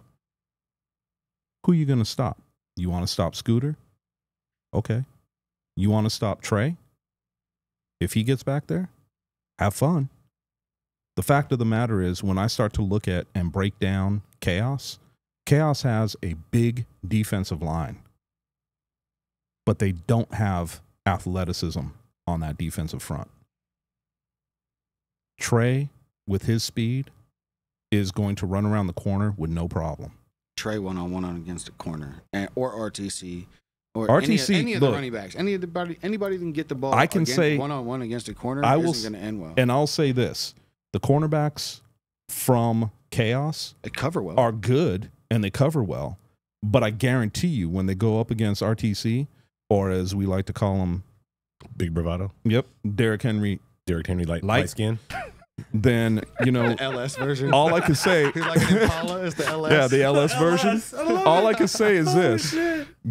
Who are you going to stop? You want to stop Scooter? Okay. You want to stop Trey? If he gets back there, have fun. The fact of the matter is, when I start to look at and break down Chaos, Chaos has a big defensive line, but they don't have athleticism on that defensive front. Trey, with his speed, is going to run around the corner with no problem. Trey one-on-one against the corner, or RTC, or RTC, any of the running backs, anybody that can get the ball. I can say one-on-one against the corner isn't going to end well. And I'll say this: the cornerbacks from Chaos they cover well, are good, and they cover well. But I guarantee you, when they go up against RTC, or as we like to call him, Big Bravado. Yep, Derek Henry light skin. Then, you know, the LS version. All I can say, he's like an Impala is the LS. Yeah, the LS version. All I can say is this: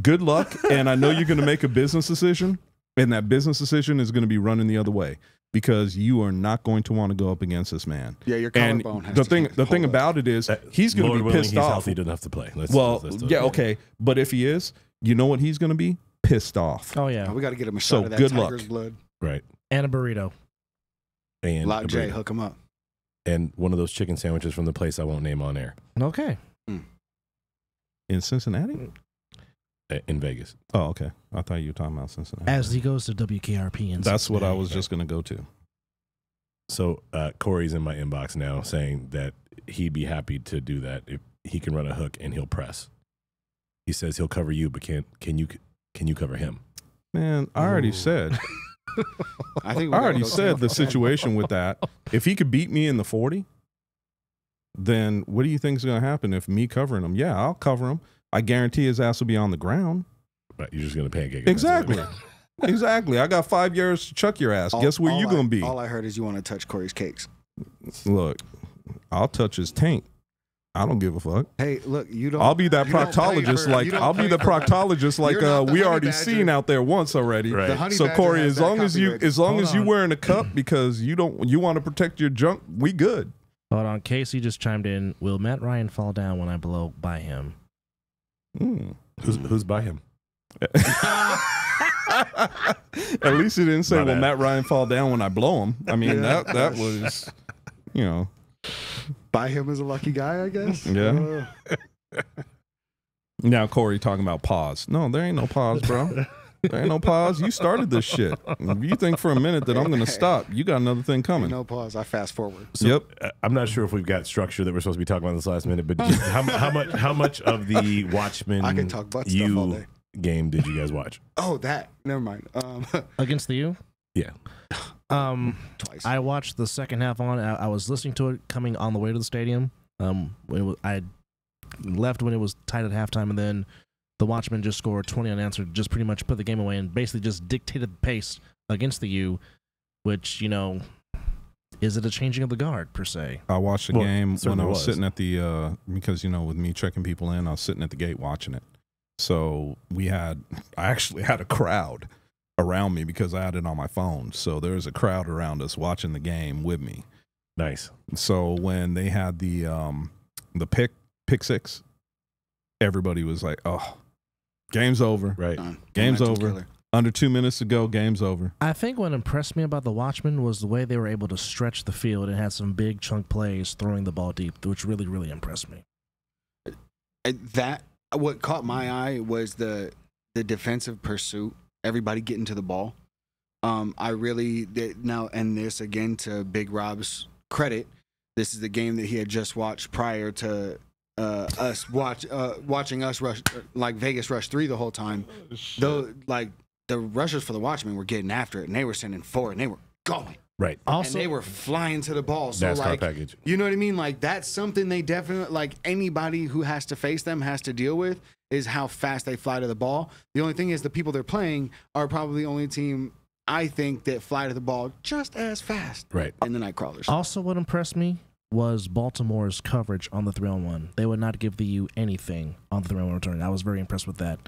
good luck, and I know you're going to make a business decision, and that business decision is going to be running the other way because you are not going to want to go up against this man. Yeah, your collarbone has the thing about it is he's going to be pissed he's off. Healthy enough to play. Let's okay, but if he is, you know what he's going to be? Pissed off. Oh yeah, we got to get him a shot of that good tiger's luck. blood. Right. And a burrito. And Lock J, hook him up. And one of those chicken sandwiches from the place I won't name on air. Okay. In Cincinnati? In Vegas. Oh, okay. I thought you were talking about Cincinnati. As he goes to WKRP in That's Cincinnati. what I was just going to go to. So Corey's in my inbox now saying that he'd be happy to do that if he can run a hook and he'll press. He says he'll cover you, but can you cover him? Man, I already said. I already said the situation with that. If he could beat me in the 40, then what do you think is going to happen if me covering him? Yeah, I'll cover him. I guarantee his ass will be on the ground. Right, you're just going to pancake him. Exactly. Exactly. I got 5 years to chuck your ass. Guess where you going to be? All I heard is you want to touch Corey's cakes. Look, I'll touch his tank. I don't give a fuck. Hey, look, you don't. I'll be that proctologist. We already seen out there once already. Right. So Corey, as long as you wearing a cup because you want to protect your junk, we good. Hold on, Casey just chimed in. Will Matt Ryan fall down when I blow by him? Who's by him? At least he didn't say, "Will Matt Ryan fall down when I blow him?" I mean, that was, you know. By him as a lucky guy, I guess. Yeah. Now Corey talking about pause. No, there ain't no pause, bro. There ain't no pause. You started this shit. If you think for a minute that I'm going to stop, you got another thing coming. No pause. I fast forward. So, I'm not sure if we've got structure that we're supposed to be talking about this last minute, but just how much of the Watchmen I can talk butt stuff all day. Game did you guys watch? Oh, that. Never mind. Against the U? Yeah. Twice. I watched the second half on. I was listening to it coming on the way to the stadium. I left when it was tight at halftime, and then the Watchmen just scored 20 unanswered, just pretty much put the game away and basically just dictated the pace against the U, which, is it a changing of the guard, per se? I watched the game when I was sitting at the, because, with me checking people in, I was sitting at the gate watching it. So I actually had a crowd around me because I had it on my phone. So there was a crowd around us watching the game with me. Nice. So when they had the pick six, everybody was like, "Oh, game's over." Right. Game's over. Killer. Under 2 minutes to go, game's over. I think what impressed me about the Watchmen was the way they were able to stretch the field and had some big chunk plays throwing the ball deep, which really, really impressed me. What caught my eye was the defensive pursuit. Everybody getting to the ball. I really did now, and this again to Big Rob's credit. This is the game that he had just watched prior to watching us rush like Vegas Rush 3 the whole time. Though, like the rushers for the Watchmen were getting after it, and they were sending forward, and they were going. Right. Also, and they were flying to the ball. So NASCAR package. You know what I mean? Like that's something they definitely like. Anybody who has to face them has to deal with is how fast they fly to the ball. The only thing is the people they're playing are probably the only team I think that fly to the ball just as fast. Right. And the Nightcrawlers. Also, what impressed me was Baltimore's coverage on the 3-on-1. They would not give the U anything on the 3-on-1 return. I was very impressed with that.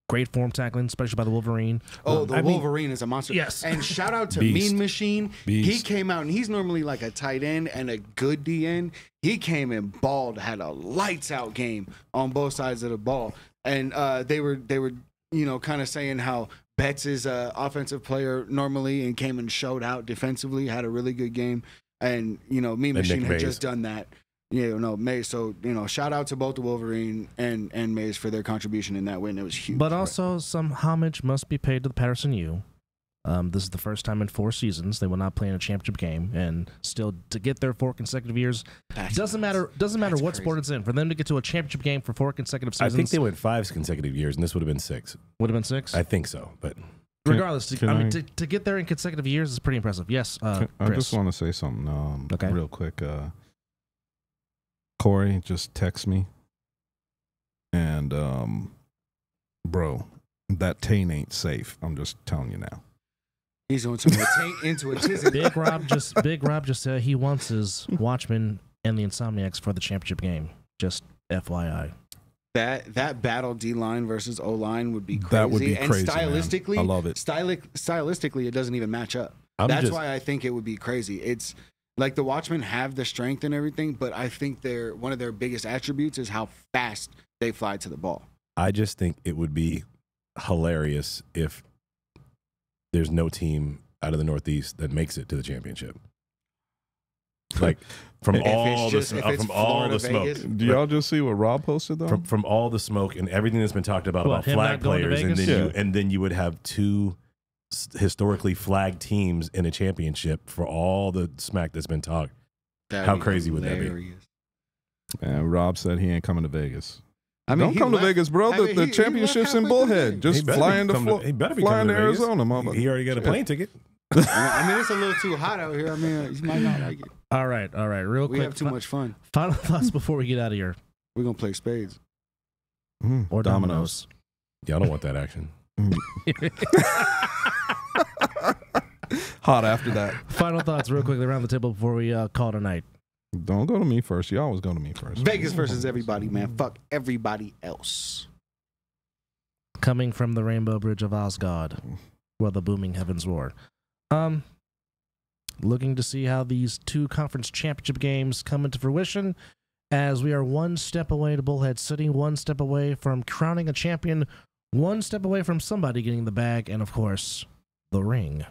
Great form tackling, especially by the Wolverine. Oh, Wolverine is a monster. Yes. And shout out to Beast. Mean Machine. Beast. He came out, and he's normally like a tight end and a good D end. He came in balled, had a lights out game on both sides of the ball. And they were kind of saying how Betts is an offensive player normally and came and showed out defensively, had a really good game. And, Mean Machine had just done that. Mays. So, shout out to both the Wolverine and Mays for their contribution in that win. It was huge. But also, some homage must be paid to the Patterson U. This is the first time in 4 seasons they will not play in a championship game, and still to get there 4 consecutive years doesn't matter what sport it's in. For them to get to a championship game for 4 consecutive seasons, I think they went 5 consecutive years, and this would have been 6. Would have been 6. I think so, but regardless, to get there in consecutive years is pretty impressive. Yes, I just want to say something real quick. Corey just texted me, and bro, that taint ain't safe. I'm just telling you now. He's going to taint into a tizzy. Big Rob just said he wants his Watchmen and the Insomniacs for the championship game. Just FYI. That battle D line versus O line would be crazy. That would be crazy. And stylistically, man. I love it. Stylistically, it doesn't even match up. That's why I think it would be crazy. It's like the Watchmen have the strength and everything, but I think one of their biggest attributes is how fast they fly to the ball. I just think it would be hilarious if there's no team out of the Northeast that makes it to the championship. Like from all the smoke. Do y'all just see what Rob posted though? From all the smoke and everything that's been talked about flag players, and then you would have 2 historically flagged teams in a championship for all the smack that's been talked. How crazy would that be? And Rob said he ain't coming to Vegas. I mean, don't come to Vegas, bro. The championship's in Bullhead. Just fly into Arizona, mama. He already got a plane ticket. I mean, it's a little too hot out here. I mean, you might not like it. All right. Real quick. We have too much fun. Final thoughts before we get out of here. We're going to play spades. Or dominoes. Yeah, I don't want that action. Hot after that. Final thoughts real quickly around the table before we call it a night. Don't go to me first. You always go to me first. Vegas versus everybody, man. Fuck everybody else. Coming from the Rainbow Bridge of Osgod, where the booming heavens roar. Looking to see how these 2 conference championship games come into fruition, as we are 1 step away to Bullhead City, 1 step away from crowning a champion, 1 step away from somebody getting the bag, and of course, the ring.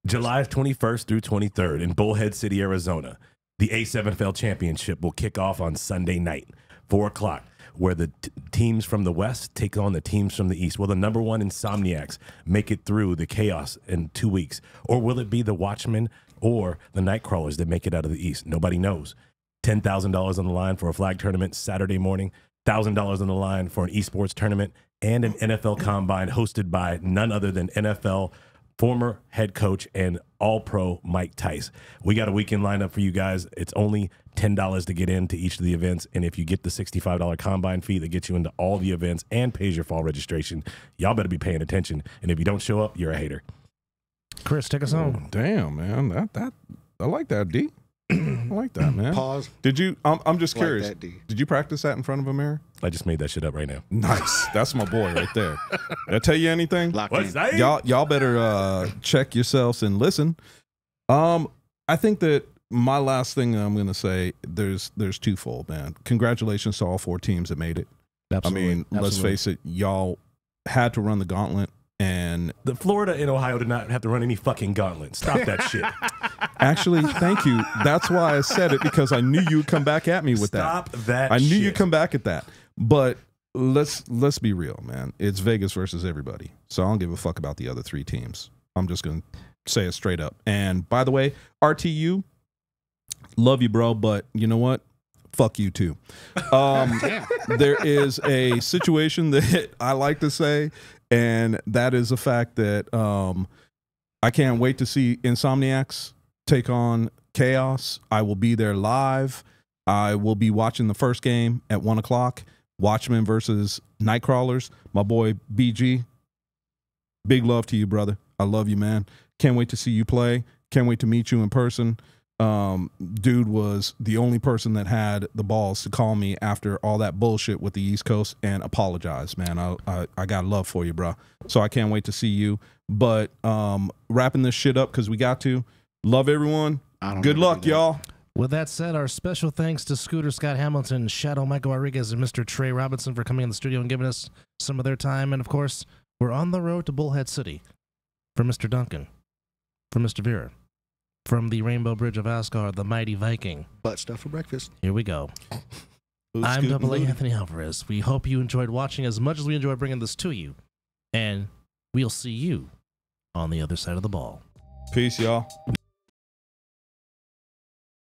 July 21st through 23rd in Bullhead City, Arizona. The A7FL Championship will kick off on Sunday night, 4 o'clock. where the teams from the West take on the teams from the East? Will the number 1 Insomniacs make it through the chaos in 2 weeks? Or will it be the Watchmen or the Nightcrawlers that make it out of the East? Nobody knows. $10,000 on the line for a flag tournament Saturday morning, $1,000 on the line for an esports tournament, and an NFL combine hosted by none other than NFL former head coach and all-pro Mike Tice. We got a weekend lineup for you guys. It's only $10 to get into each of the events, and if you get the $65 combine fee that gets you into all the events and pays your fall registration, y'all better be paying attention. And if you don't show up, you're a hater. Chris, take us home. Damn, man, that I like that, D. I like that, man. Pause. Did you? I'm just curious. Like that, D. Did you practice that in front of a mirror? I just made that shit up right now. Nice. That's my boy right there. Did I tell you anything? What's that? Y'all better check yourselves and listen. I think that my last thing I'm gonna say, there's twofold, man. Congratulations to all 4 teams that made it. Absolutely. I mean, let's face it, y'all had to run the gauntlet, and The Florida and Ohio did not have to run any fucking gauntlet. Stop that shit. actually, thank you. That's why I said it, because I knew you'd come back at me with Stop that. that I knew shit. you'd come back at that. But let's be real, man. It's Vegas versus everybody. So I don't give a fuck about the other 3 teams. I'm just gonna say it straight up. And by the way, RTU, love you, bro, but you know what? Fuck you too. There is a situation that I like to say, and that is the fact that I can't wait to see Insomniacs take on Chaos. I will be there live. I will be watching the first game at 1 o'clock. Watchmen versus Nightcrawlers. My boy BG. Big love to you, brother. I love you, man. Can't wait to see you play. Can't wait to meet you in person. Dude was the only person that had the balls to call me after all that bullshit with the East Coast and apologize, man. I got love for you, bro. So I can't wait to see you. But wrapping this shit up, because we got to. Love everyone. Good luck, y'all. With that said, our special thanks to Scooter Scott Hamilton, Shadow Michael Rodriguez, and Mr. Trey Robinson for coming in the studio and giving us some of their time. And of course, we're on the road to Bullhead City. For Mr. Duncan, for Mr. Veira, from the Rainbow Bridge of Asgard, the mighty Viking. Butt stuff for breakfast. Here we go. I'm Double A Anthony Alvarez. We hope you enjoyed watching as much as we enjoyed bringing this to you. And we'll see you on the other side of the ball. Peace, y'all.